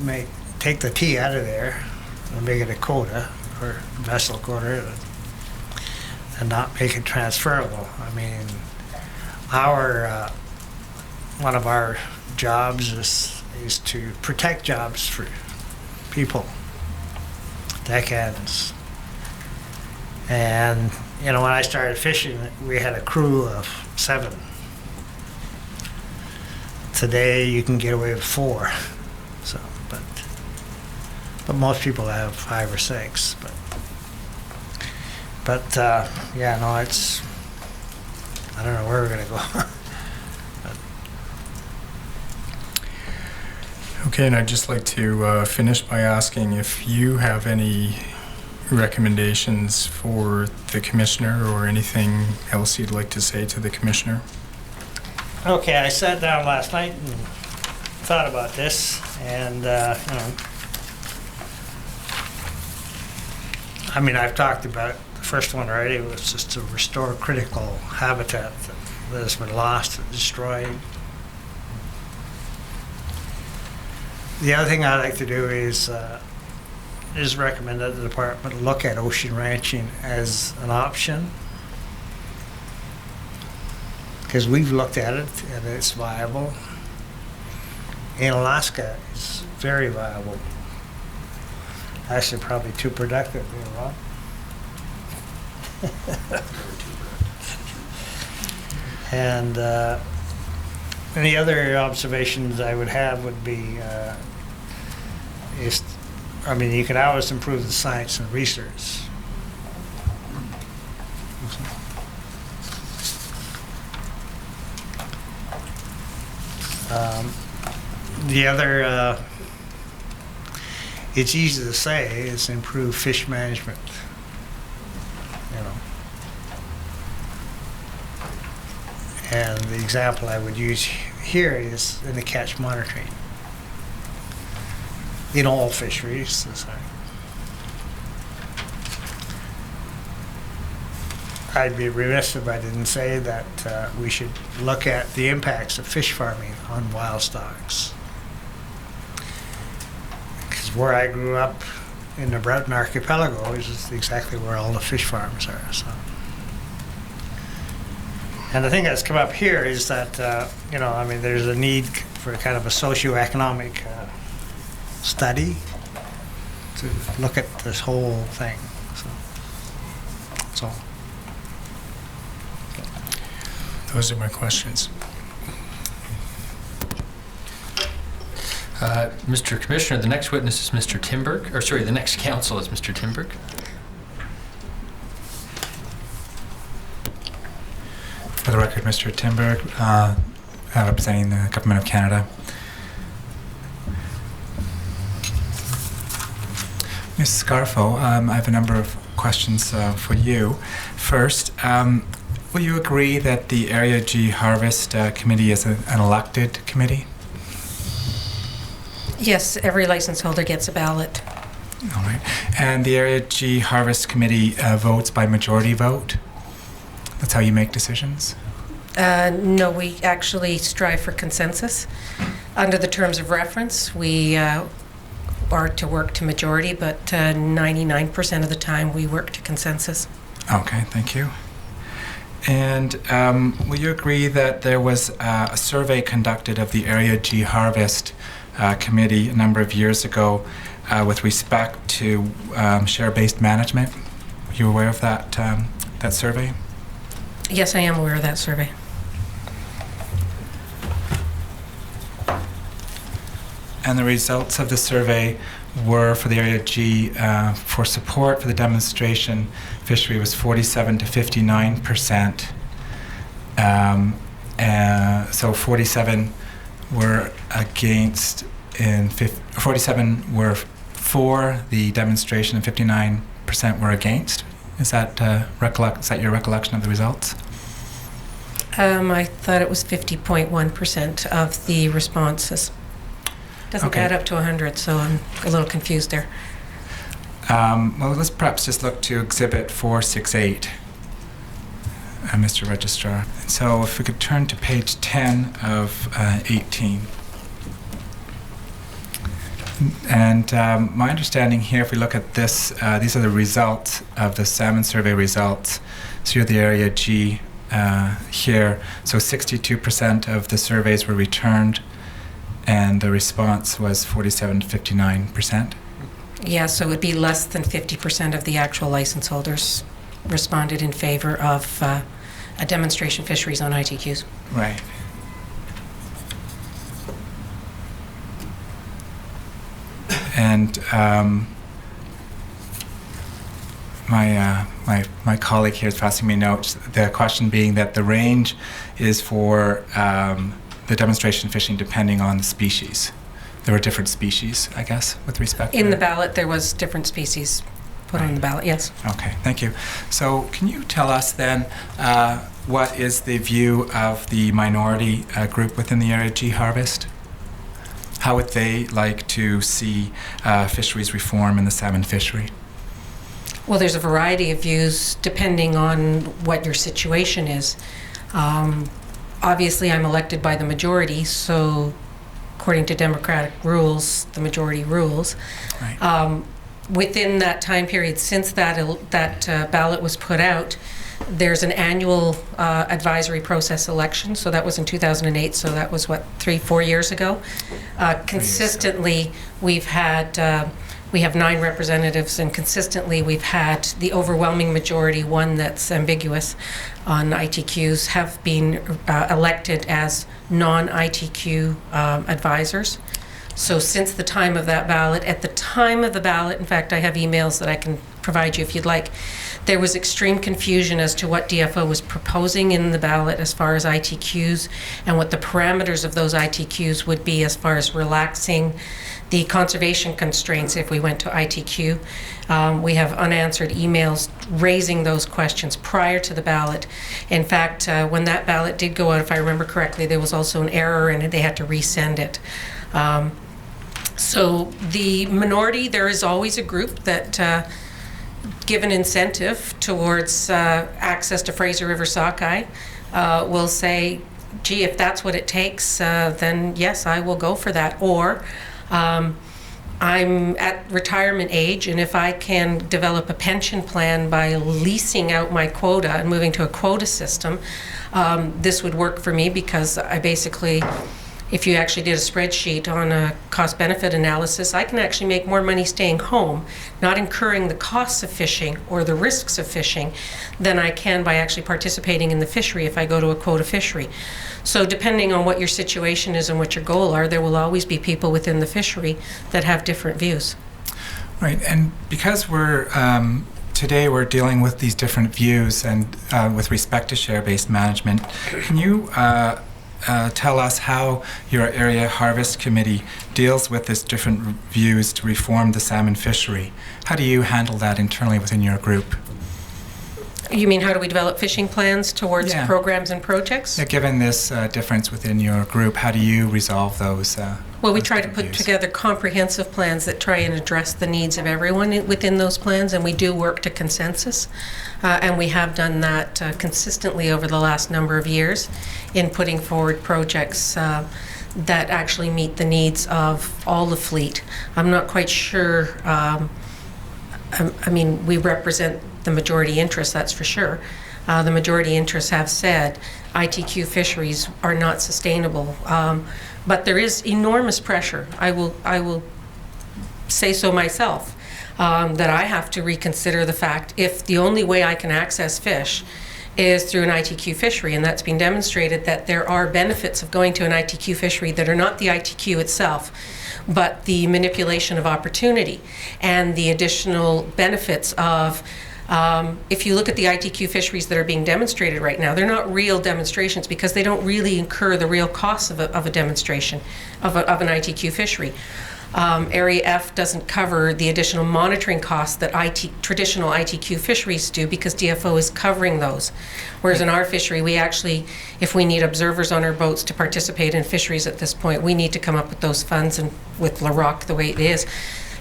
take the T out of there and make it a quota or vessel quota, and not make it transferable. I mean, one of our jobs is to protect jobs for people, deckhands. And, you know, when I started fishing, we had a crew of 7. Today, you can get away with 4. So, but most people have 5 or 6. But yeah, no, it's, I don't know where we're gonna go. Okay, and I'd just like to finish by asking if you have any recommendations for the commissioner or anything else you'd like to say to the commissioner. Okay, I sat down last night and thought about this, and you know, I mean, I've talked about the first one already. It was just to restore critical habitat that has been lost and destroyed. The other thing I'd like to do is recommend that the department look at ocean ranching as an option, because we've looked at it and it's viable. in Alaska is very viable. Actually, probably too productive, you know, Rob? And any other observations I would have would be, you can always improve the science and research. The other, it's easy to say, is improve fish management. You know. And the example I would use here is in the catch monitoring. In all fisheries, sorry. I'd be remiss if I didn't say that we should look at the impacts of fish farming on wild stocks. Because where I grew up in the Broughton Archipelago is exactly where all the fish farms are. So. And the thing that's come up here is that, there's a need for kind of a socioeconomic study to look at this whole thing. So, that's all. Those are my questions. Mr. Commissioner, the next witness is Mr. Timberg, the next counsel is Mr. Timberg. For the record, Mr. Timberg, representing the Government of Canada. Ms. Scarfo, I have a number of questions for you. First, will you agree that the Area G Harvest Committee is an elected committee? Yes, every license holder gets a ballot. All right. And the Area G Harvest Committee votes by majority vote? That's how you make decisions? No, we actually strive for consensus. Under the terms of reference, we are to work to majority, but 99% of the time we work to consensus. Okay, thank you. And will you agree that there was a survey conducted of the Area G Harvest Committee a number of years ago with respect to share-based management? Are you aware of that survey? Yes, I am aware of that survey. And the results of the survey were for the Area G, for support for the demonstration fishery was 47 to 59%. So 47 were against, 47 were for the demonstration, and 59% were against. Is that your recollection of the results? I thought it was 50.1% of the responses. Doesn't Okay. add up to 100, so I'm a little confused there. Well, let's perhaps just look to Exhibit 468, Mr. Registrar. And so if we could turn to page 10 of 18. And my understanding here, if we look at this, these are the results of the salmon survey results. So you're the Area G here. So 62% of the surveys were returned, and the response was 47 to 59%. Yeah, so it would be less than 50% of the actual license holders responded in favor of a demonstration fisheries on ITQs. Right. And my colleague here is passing me notes. The question being that the range is for the demonstration fishing depending on the species. There were different species, I guess, with respect to In the ballot, there was different species put on the ballot, yes. Okay, thank you. So can you tell us then what is the view of the minority group within the Area G Harvest? How would they like to see fisheries reform in the salmon fishery? Well, there's a variety of views depending on what your situation is. Obviously, I'm elected by the majority, so according to democratic rules, the majority rules. Right. Within that time period, since that ballot was put out, There's an annual advisory process election, so that was in 2008, so that was, what, 3-4 years ago? Consistently, we've had, we have 9 representatives, and consistently we've had the overwhelming majority, one that's ambiguous on ITQs, have been elected as non-ITQ advisors. So since the time of that ballot, at the time of the ballot, in fact, I have emails that I can provide you if you'd like, there was extreme confusion as to what DFO was proposing in the ballot as far as ITQs and what the parameters of those ITQs would be as far as relaxing the conservation constraints if we went to ITQ. We have unanswered emails raising those questions prior to the ballot. In fact, when that ballot did go out, if I remember correctly, there was also an error and they had to resend it. So the minority, there is always a group that give an incentive towards access to Fraser River sockeye will say, gee, if that's what it takes, then yes, I will go for that. Or I'm at retirement age, and if I can develop a pension plan by leasing out my quota and moving to a quota system, this would work for me, because I basically, if you actually did a spreadsheet on a cost-benefit analysis, I can actually make more money staying home, not incurring the costs of fishing or the risks of fishing, than I can by actually participating in the fishery if I go to a quota fishery. So depending on what your situation is and what your goal are, there will always be people within the fishery that have different views. Right, and because today we're dealing with these different views and with respect to share-based management, can you tell us how your area harvest committee deals with these different views to reform the salmon fishery? How do you handle that internally within your group? You mean how do we develop fishing plans towards programs and projects? Yeah, given this difference within your group, how do you resolve those? Well, we try to put together comprehensive plans that try and address the needs of everyone within those plans, and we do work to consensus. And we have done that consistently over the last number of years in putting forward projects that actually meet the needs of all the fleet. I'm not quite sure, I mean, we represent the majority interest, that's for sure. The majority interests have said ITQ fisheries are not sustainable. But there is enormous pressure. I will say so myself, that I have to reconsider the fact if the only way I can access fish is through an ITQ fishery, and that's been demonstrated that there are benefits of going to an ITQ fishery that are not the ITQ itself, but the manipulation of opportunity and the additional benefits of if you look at the ITQ fisheries that are being demonstrated right now, they're not real demonstrations because they don't really incur the real costs of a demonstration of an ITQ fishery. Area F doesn't cover the additional monitoring costs that traditional ITQ fisheries do because DFO is covering those. Whereas in our fishery, we actually, if we need observers on our boats to participate in fisheries at this point, we need to come up with those funds, and with LaRock the way it is.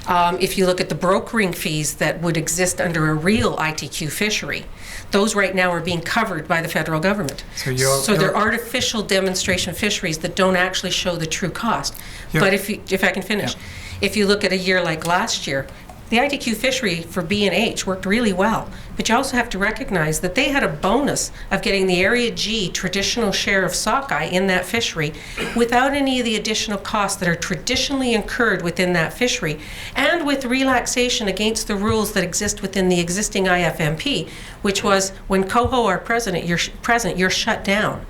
If you look at the brokering fees that would exist under a real ITQ fishery, those right now are being covered by the federal government. So they're artificial demonstration fisheries that don't actually show the true cost. But if I can finish, if you look at a year like last year, the ITQ fishery for B&H worked really well, but you also have to recognize that they had a bonus of getting the Area G traditional share of sockeye in that fishery without any of the additional costs that are traditionally incurred within that fishery, and with relaxation against the rules that exist within the existing IFMP, which was when Coho are present, you're shut down.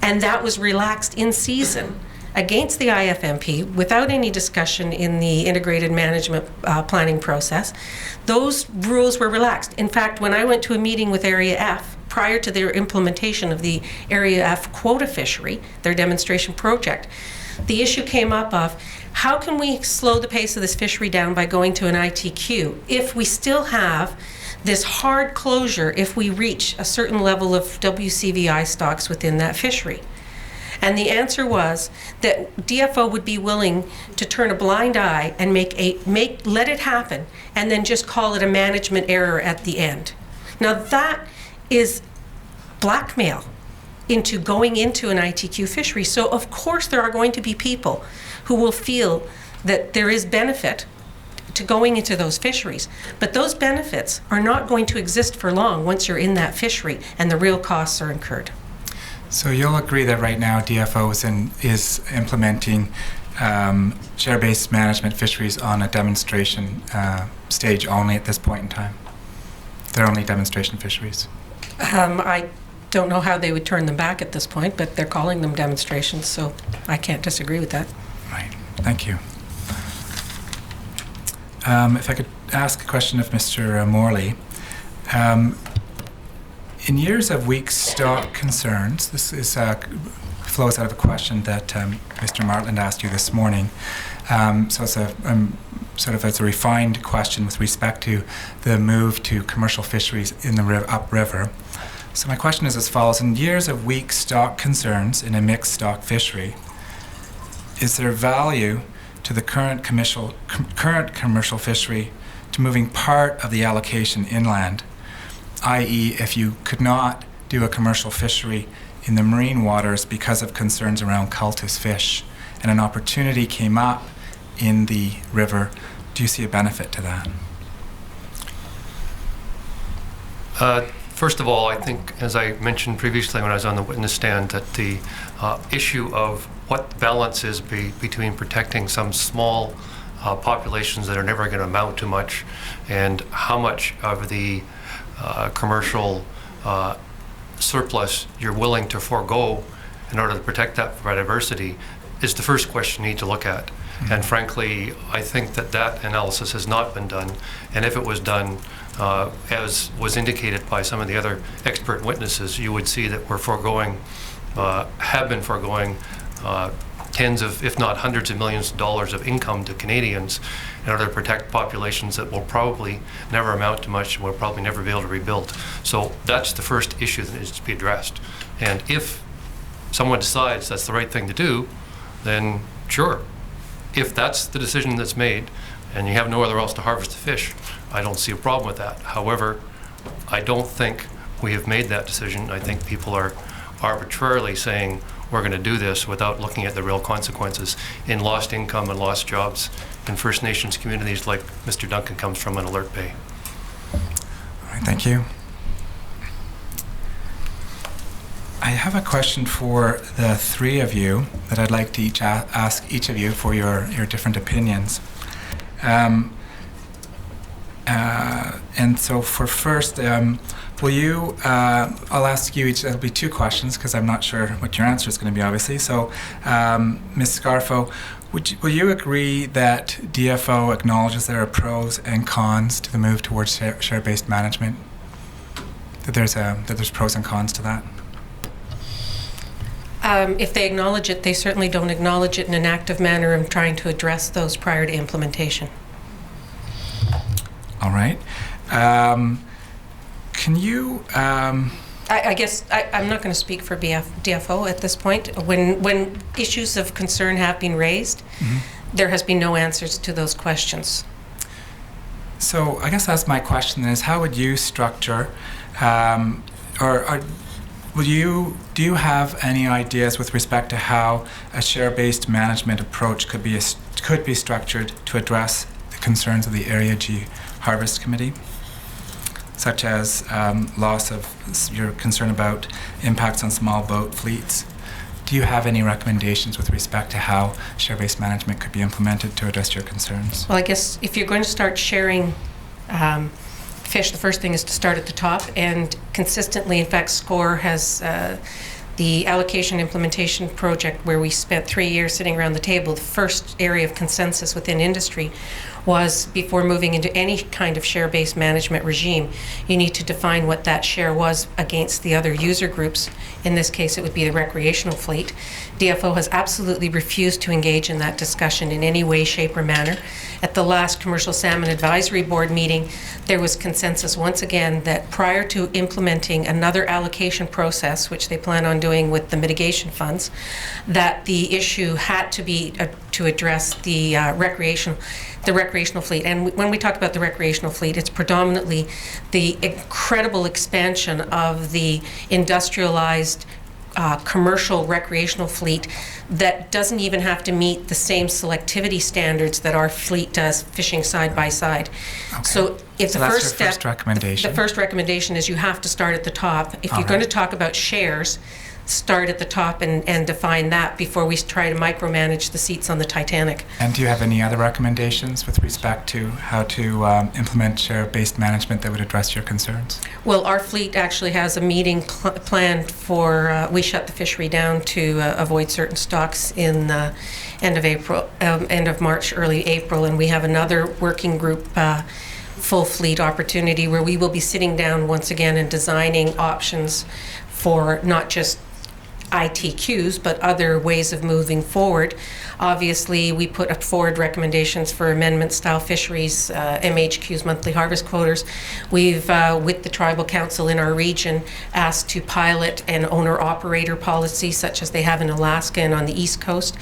And that was relaxed in season against the IFMP without any discussion in the integrated management planning process. Those rules were relaxed. In fact, when I went to a meeting with Area F prior to their implementation of the Area F quota fishery, their demonstration project, the issue came up of how can we slow the pace of this fishery down by going to an ITQ if we still have this hard closure if we reach a certain level of WCVI stocks within that fishery. And the answer was that DFO would be willing to turn a blind eye and let it happen, and then just call it a management error at the end. Now that is blackmail into going into an ITQ fishery. So of course there are going to be people who will feel that there is benefit to going into those fisheries. But those benefits are not going to exist for long once you're in that fishery and the real costs are incurred. So you'll agree that right now DFO is implementing share-based management fisheries on a demonstration stage only at this point in time? They're only demonstration fisheries. I don't know how they would turn them back at this point, but they're calling them demonstrations, so I can't disagree with that. Right. Thank you. If I could ask a question of Mr. Morley. In years of weak stock concerns, this is flows out of a question that Mr. Martland asked you this morning. So it's a sort of as a refined question with respect to the move to commercial fisheries in the upriver. So my question is as follows: in years of weak stock concerns in a mixed stock fishery, is there value to the current commercial fishery to moving part of the allocation inland? I.e., if you could not do a commercial fishery in the marine waters because of concerns around cultist fish, and an opportunity came up in the river, do you see a benefit to that? First of all, I think, as I mentioned previously when I was on the witness stand, that the issue of what the balance is between protecting some small populations that are never going to amount to much, and how much of the commercial surplus you're willing to forego in order to protect that biodiversity is the first question you need to look at. Mm-hmm. And frankly, I think that analysis has not been done. And if it was done, as was indicated by some of the other expert witnesses, you would see that we're have been foregoing tens of, if not hundreds of millions of dollars of income to Canadians in order to protect populations that will probably never amount to much and will probably never be able to rebuild. So that's the first issue that needs to be addressed. And if someone decides that's the right thing to do, then sure. If that's the decision that's made and you have nowhere else to harvest the fish, I don't see a problem with that. However, I don't think we have made that decision. I think people are arbitrarily saying we're going to do this without looking at the real consequences in lost income and lost jobs in First Nations communities like Mr. Duncan comes from in Alert Bay. All right, thank you. I have a question for the three of you that I'd like to ask each of you for your different opinions. And so for first, will you, I'll ask you each, it'll be two questions because I'm not sure what your answer is going to be, obviously. So, Ms. Scarfo, will you agree that DFO acknowledges there are pros and cons to the move towards share-based management? That there's pros and cons to that? If they acknowledge it, they certainly don't acknowledge it in an active manner of trying to address those prior to implementation. All right. Can you... I guess I'm not going to speak for DFO at this point. When issues of concern have been raised, there has been no answers to those questions. So I guess that's my question is, how would you structure, do you have any ideas with respect to how a share-based management approach could be structured to address the concerns of the Area G Harvest Committee, such as loss of your concern about impacts on small boat fleets? Do you have any recommendations with respect to how share-based management could be implemented to address your concerns? Well, I guess if you're going to start sharing fish, the first thing is to start at the top, and consistently, in fact, SCORE has the allocation implementation project where we spent 3 years sitting around the table. The first area of consensus within industry was, before moving into any kind of share-based management regime, you need to define what that share was against the other user groups. In this case, it would be the recreational fleet. DFO has absolutely refused to engage in that discussion in any way, shape, or manner. At the last Commercial Salmon Advisory Board meeting, there was consensus once again that prior to implementing another allocation process, which they plan on doing with the mitigation funds, that the issue had to be to address the recreational fleet. And when we talk about the recreational fleet, it's predominantly the incredible expansion of the industrialized commercial recreational fleet that doesn't even have to meet the same selectivity standards that our fleet does fishing side by side. Okay. So if So the that's first your step, first recommendation. the first recommendation is you have to start at the top. If All you're going to right. talk about shares, start at the top and define that before we try to micromanage the seats on the Titanic. And do you have any other recommendations with respect to how to implement share-based management that would address your concerns? Well, our fleet actually has a meeting planned for, we shut the fishery down to avoid certain stocks in end of March, early April, and we have another working group full fleet opportunity where we will be sitting down once again and designing options for not just ITQs, but other ways of moving forward. Obviously, we put forward recommendations for amendment-style fisheries, MHQs, monthly harvest quotas. We've, with the tribal council in our region, asked to pilot an owner-operator policy, such as they have in Alaska and on the East Coast.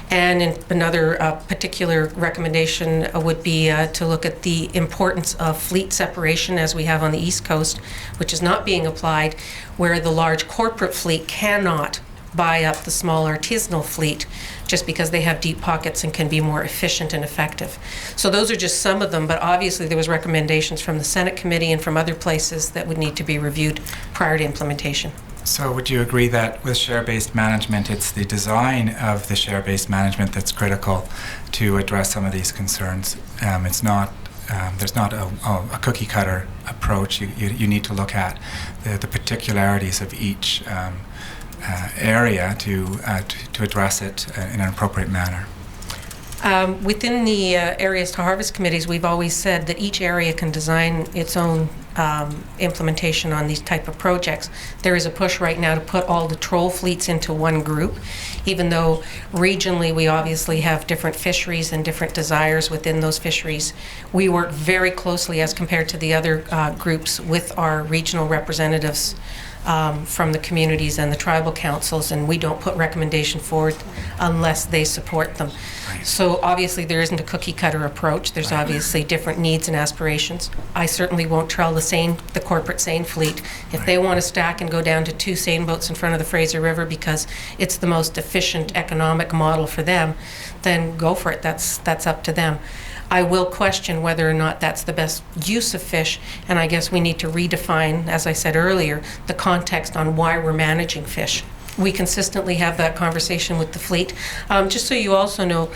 And another particular recommendation would be to look at the importance of fleet separation, as we have on the East Coast, which is not being applied, where the large corporate fleet cannot buy up the small artisanal fleet just because they have deep pockets and can be more efficient and effective. So those are just some of them, but obviously there was recommendations from the Senate committee and from other places that would need to be reviewed prior to implementation. So would you agree that with share-based management, it's the design of the share-based management that's critical to address some of these concerns? It's not, there's not a cookie-cutter approach. You need to look at the particularities of each area to address it in an appropriate manner. Within the areas to harvest committees, we've always said that each area can design its own implementation on these type of projects. There is a push right now to put all the troll fleets into one group, even though regionally we obviously have different fisheries and different desires within those fisheries. We work very closely as compared to the other groups with our regional representatives from the communities and the tribal councils, and we don't put recommendation forward unless they support them. Right. So obviously there isn't a cookie cutter approach. There's obviously different needs and aspirations. I certainly won't trail the corporate seine fleet. If they want to stack and go down to 2 seine boats in front of the Fraser River because it's the most efficient economic model for them, then go for it. That's up to them. I will question whether or not that's the best use of fish, and I guess we need to redefine, as I said earlier, the context on why we're managing fish. We consistently have that conversation with the fleet. Just so you also know,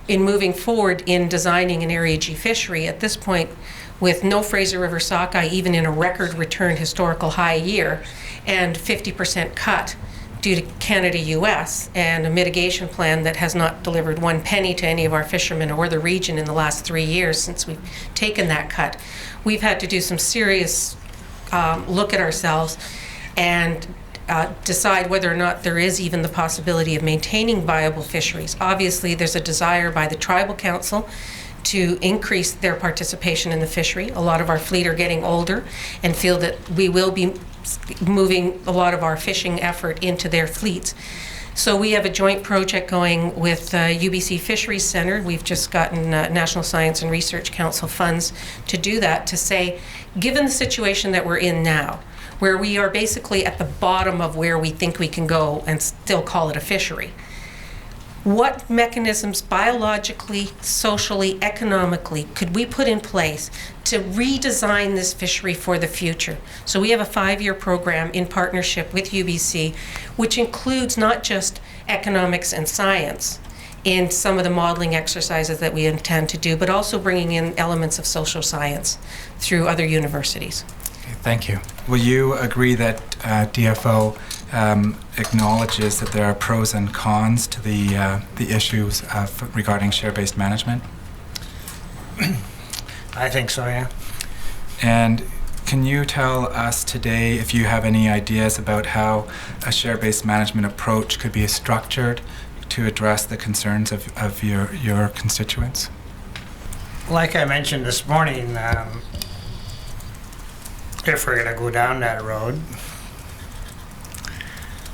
in moving forward in designing an Area G fishery, at this point, with no Fraser River sockeye even in a record return historical high year, and 50% cut due to Canada-US, and a mitigation plan that has not delivered 1 penny to any of our fishermen or the region in the last 3 years since we've taken that cut. We've had to do some serious look at ourselves and decide whether or not there is even the possibility of maintaining viable fisheries. Obviously, there's a desire by the tribal council to increase their participation in the fishery. A lot of our fleet are getting older and feel that we will be moving a lot of our fishing effort into their fleets. So we have a joint project going with UBC Fisheries Center. We've just gotten National Science and Research Council funds to do that, to say, given the situation that we're in now, where we are basically at the bottom of where we think we can go and still call it a fishery, what mechanisms biologically, socially, economically could we put in place to redesign this fishery for the future? So we have a 5-year program in partnership with UBC, which includes not just economics and science in some of the modeling exercises that we intend to do, but also bringing in elements of social science through other universities. Okay, thank you. Will you agree that DFO acknowledges that there are pros and cons to the issues regarding share-based management? I think so, yeah. And can you tell us today if you have any ideas about how a share-based management approach could be structured to address the concerns of your constituents? Like I mentioned this morning, if we're going to go down that road,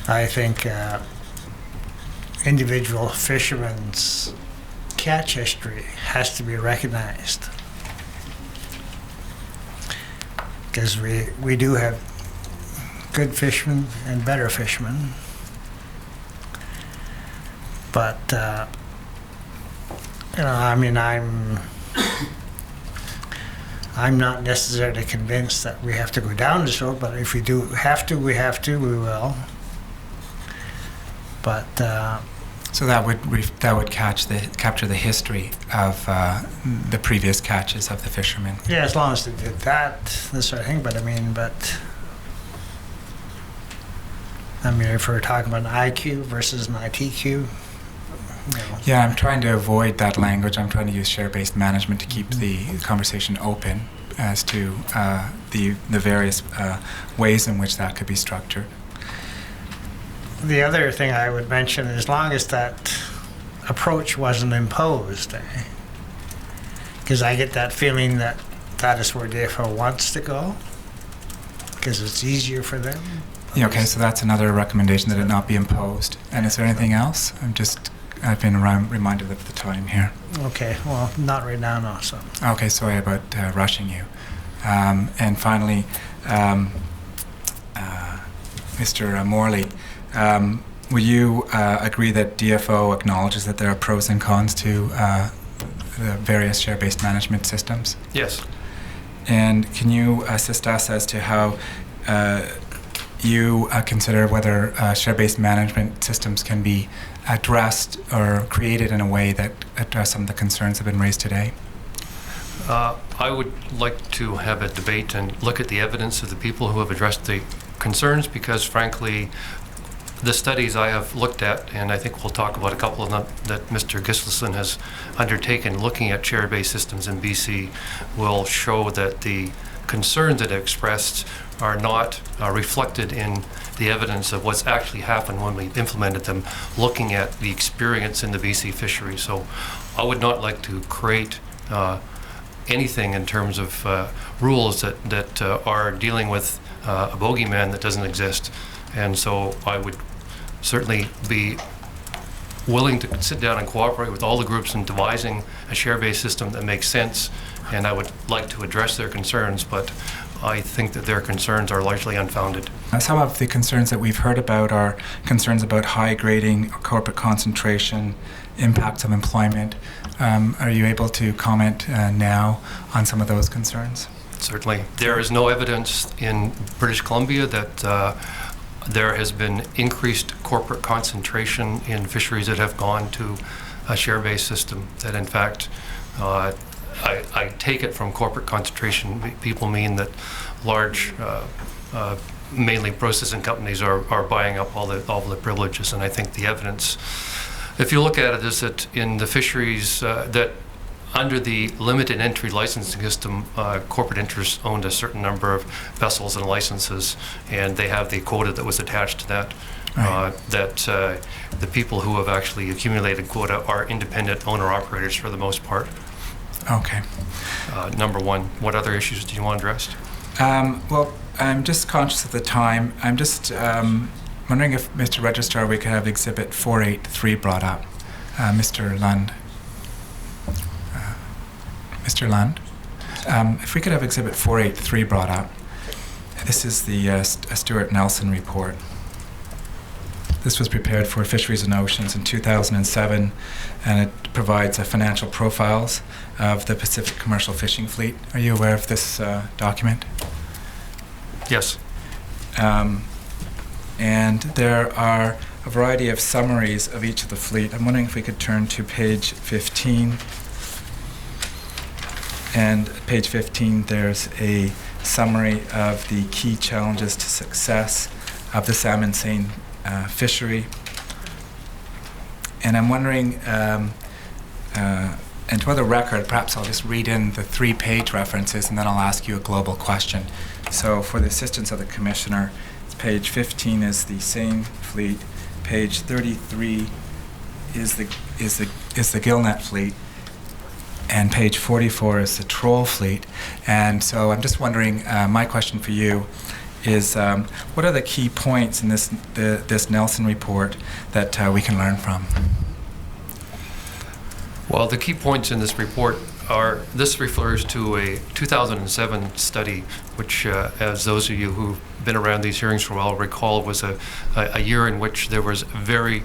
I think individual fishermen's catch history has to be recognized. Because we do have good fishermen and better fishermen. But, I mean, I'm not necessarily convinced that we have to go down this road, but if we do have to, we will. But So that would capture the history of the previous catches of the fishermen. yeah, as long as they did that sort of thing. But I mean, if we're talking about an IQ versus an ITQ, Yeah, I'm trying to avoid that language. I'm trying to use share-based management to keep the conversation open as to the various ways in which that could be structured. the other thing I would mention, as long as that approach wasn't imposed, because I get that feeling that that is where DFO wants to go, because it's easier for them. Yeah, okay, so that's another recommendation, that it not be imposed. And is there anything else? I've been reminded of the time here. Okay, well, not right now, no. So Okay, sorry about rushing you. And finally, Mr. Morley, will you agree that DFO acknowledges that there are pros and cons to the various share-based management systems? Yes. And can you assist us as to how you consider whether share-based management systems can be addressed or created in a way that address some of the concerns that have been raised today? I would like to have a debate and look at the evidence of the people who have addressed the concerns, because frankly, the studies I have looked at, and I think we'll talk about a couple of them that Mr. Gislason has undertaken looking at share-based systems in BC, will show that the concerns that are expressed are not reflected in the evidence of what's actually happened when we implemented them, looking at the experience in the BC fishery. So I would not like to create anything in terms of rules that are dealing with a bogeyman that doesn't exist. And so I would certainly be willing to sit down and cooperate with all the groups in devising a share-based system that makes sense, and I would like to address their concerns, but I think that their concerns are largely unfounded. Some of the concerns that we've heard about are concerns about high grading, corporate concentration, impacts of employment. Are you able to comment now on some of those concerns? Certainly. There is no evidence in British Columbia that there has been increased corporate concentration in fisheries that have gone to a share-based system. That in fact, I take it from corporate concentration, people mean that large, mainly processing companies are buying up all the privileges. And I think the evidence, if you look at it, is that in the fisheries that under the limited entry licensing system, corporate interests owned a certain number of vessels and licenses, and they have the quota that was attached to that. Right. The people who have actually accumulated quota are independent owner-operators for the most part. Okay. Number one. What other issues do you want addressed? Well, I'm just conscious of the time. I'm just wondering if, Mr. Registrar, we could have Exhibit 483 brought up. Mr. Lund. Mr. Lund, if we could have Exhibit 483 brought up. This is the Stuart Nelson report. This was prepared for Fisheries and Oceans in 2007, and it provides financial profiles of the Pacific Commercial Fishing Fleet. Are you aware of this document? Yes. And there are a variety of summaries of each of the fleet. I'm wondering if we could turn to page 15. And page 15, there's a summary of the key challenges to success of the salmon seine fishery. And I'm wondering, and for the record, perhaps I'll just read in the 3-page references and then I'll ask you a global question. So for the assistance of the Commissioner, page 15 is the seine fleet, page 33 is the gillnet fleet, and page 44 is the troll fleet. And so I'm just wondering, my question for you is, what are the key points in this Nelson report that we can learn from? Well, the key points in this report this refers to a 2007 study, which, as those of you who've been around these hearings for a while recall, was a year in which there was very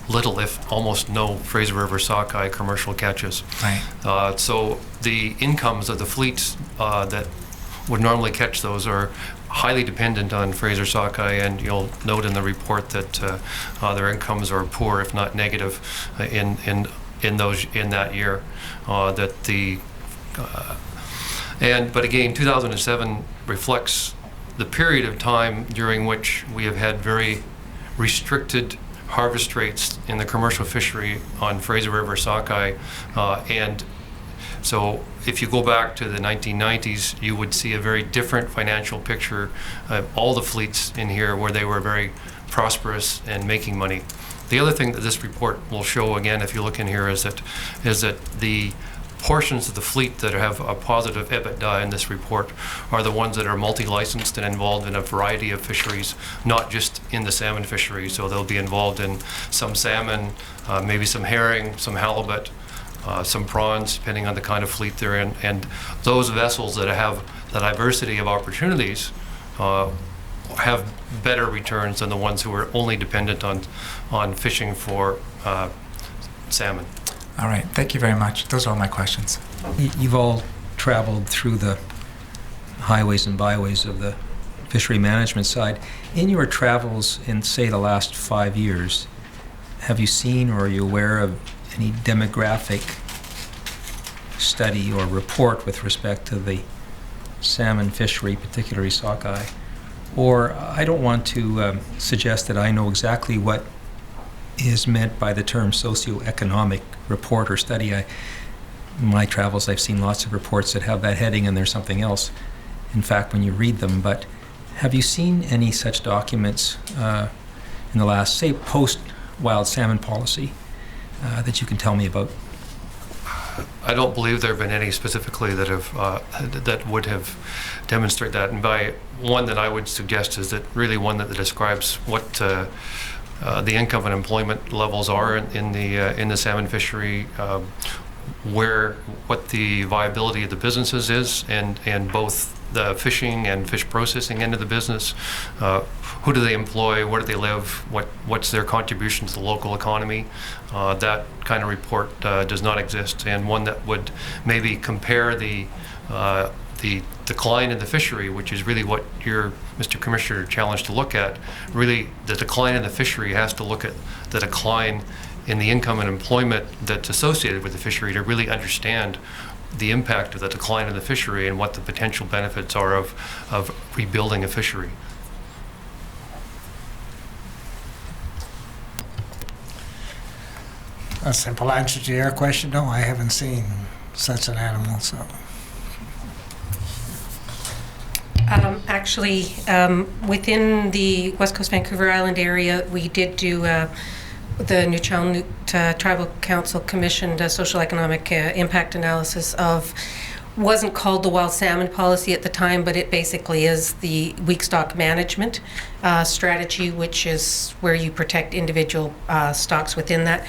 little, if almost no, Fraser River sockeye commercial catches. Right. So the incomes of the fleets that would normally catch those are highly dependent on Fraser sockeye, and you'll note in the report that their incomes are poor, if not negative, in that year. But again, 2007 reflects the period of time during which we have had very restricted harvest rates in the commercial fishery on Fraser River sockeye, and so if you go back to the 1990s, you would see a very different financial picture of all the fleets in here where they were very prosperous and making money. The other thing that this report will show, again, if you look in here, is that the portions of the fleet that have a positive EBITDA in this report are the ones that are multi-licensed and involved in a variety of fisheries, not just in the salmon fishery. So they'll be involved in some salmon, maybe some herring, some halibut, some prawns, depending on the kind of fleet they're in. And those vessels that have the diversity of opportunities have better returns than the ones who are only dependent on fishing for salmon. All right. Thank you very much. Those are all my questions. You've all traveled through the highways and byways of the fishery management side. In your travels in, say, the last 5 years, have you seen or are you aware of any demographic study or report with respect to the salmon fishery, particularly sockeye? Or I don't want to suggest that I know exactly what is meant by the term socioeconomic report or study. In my travels, I've seen lots of reports that have that heading and there's something else, in fact, when you read them. But have you seen any such documents in the last, say, post-wild salmon policy that you can tell me about? I don't believe there have been any specifically that have that would have demonstrated that. And by one that I would suggest is that really one that describes what the income and employment levels are in the salmon fishery, what the viability of the businesses is, and both the fishing and fish processing end of the business. Who do they employ? Where do they live? What's their contribution to the local economy? That kind of report does not exist, and one that would maybe compare the decline in the fishery, which is really what you're, Mr. Commissioner, challenged to look at. Really, the decline in the fishery has to look at the decline in the income and employment that's associated with the fishery to really understand the impact of the decline in the fishery and what the potential benefits are of rebuilding a fishery. A simple answer to your question, no, I haven't seen such an animal, so. Actually, within the West Coast Vancouver Island area, we did do the Nuu-chah-nulth Tribal Council commissioned a social economic impact analysis of, wasn't called the wild salmon policy at the time, but it basically is the weak stock management strategy, which is where you protect individual stocks within that.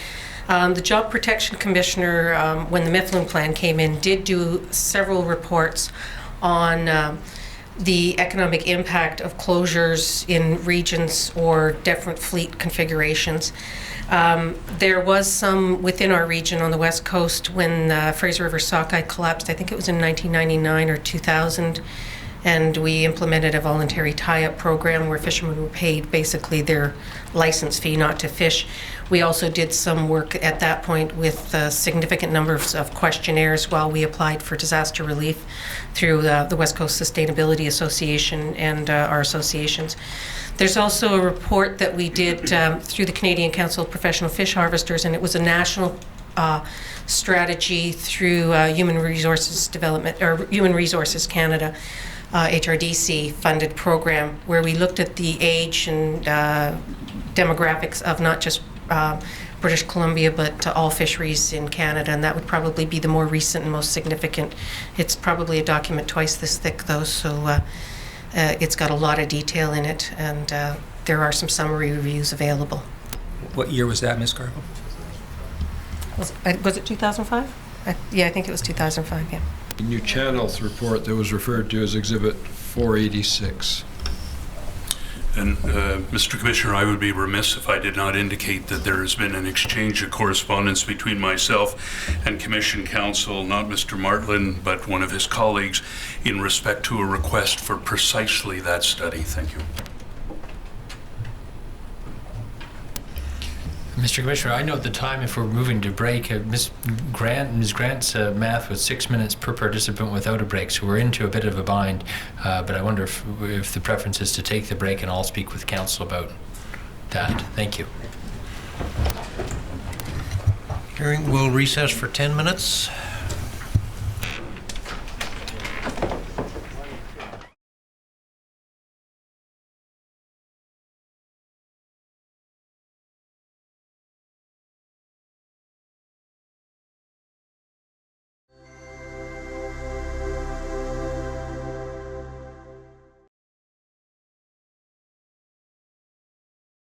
The Job Protection Commissioner, when the Mifflin Plan came in, did do several reports on the economic impact of closures in regions or different fleet configurations. There was some within our region on the West Coast when Fraser River sockeye collapsed. I think it was in 1999 or 2000, and we implemented a voluntary tie-up program where fishermen were paid basically their license fee not to fish. We also did some work at that point with significant numbers of questionnaires while we applied for disaster relief through the West Coast Sustainability Association and our associations. There's also a report that we did through the Canadian Council of Professional Fish Harvesters, and it was a national strategy through Human Resources Development, or Human Resources Canada, HRDC funded program, where we looked at the age and demographics of not just British Columbia, but all fisheries in Canada, and that would probably be the more recent and most significant. It's probably a document twice this thick, though, so it's got a lot of detail in it, and there are some summary reviews available. What year was that, Ms. Garbo? Was it 2005? Yeah, I think it was 2005, yeah. In your channels report that was referred to as Exhibit 486. And Mr. Commissioner, I would be remiss if I did not indicate that there has been an exchange of correspondence between myself and Commission Counsel, not Mr. Martland, but one of his colleagues, in respect to a request for precisely that study. Thank you. Mr. Commissioner, I note the time if we're moving to break. Ms. Grant's math was 6 minutes per participant without a break, so we're into a bit of a bind. But I wonder if the preference is to take the break, and I'll speak with council about that. Thank you. Hearing will recess for 10 minutes.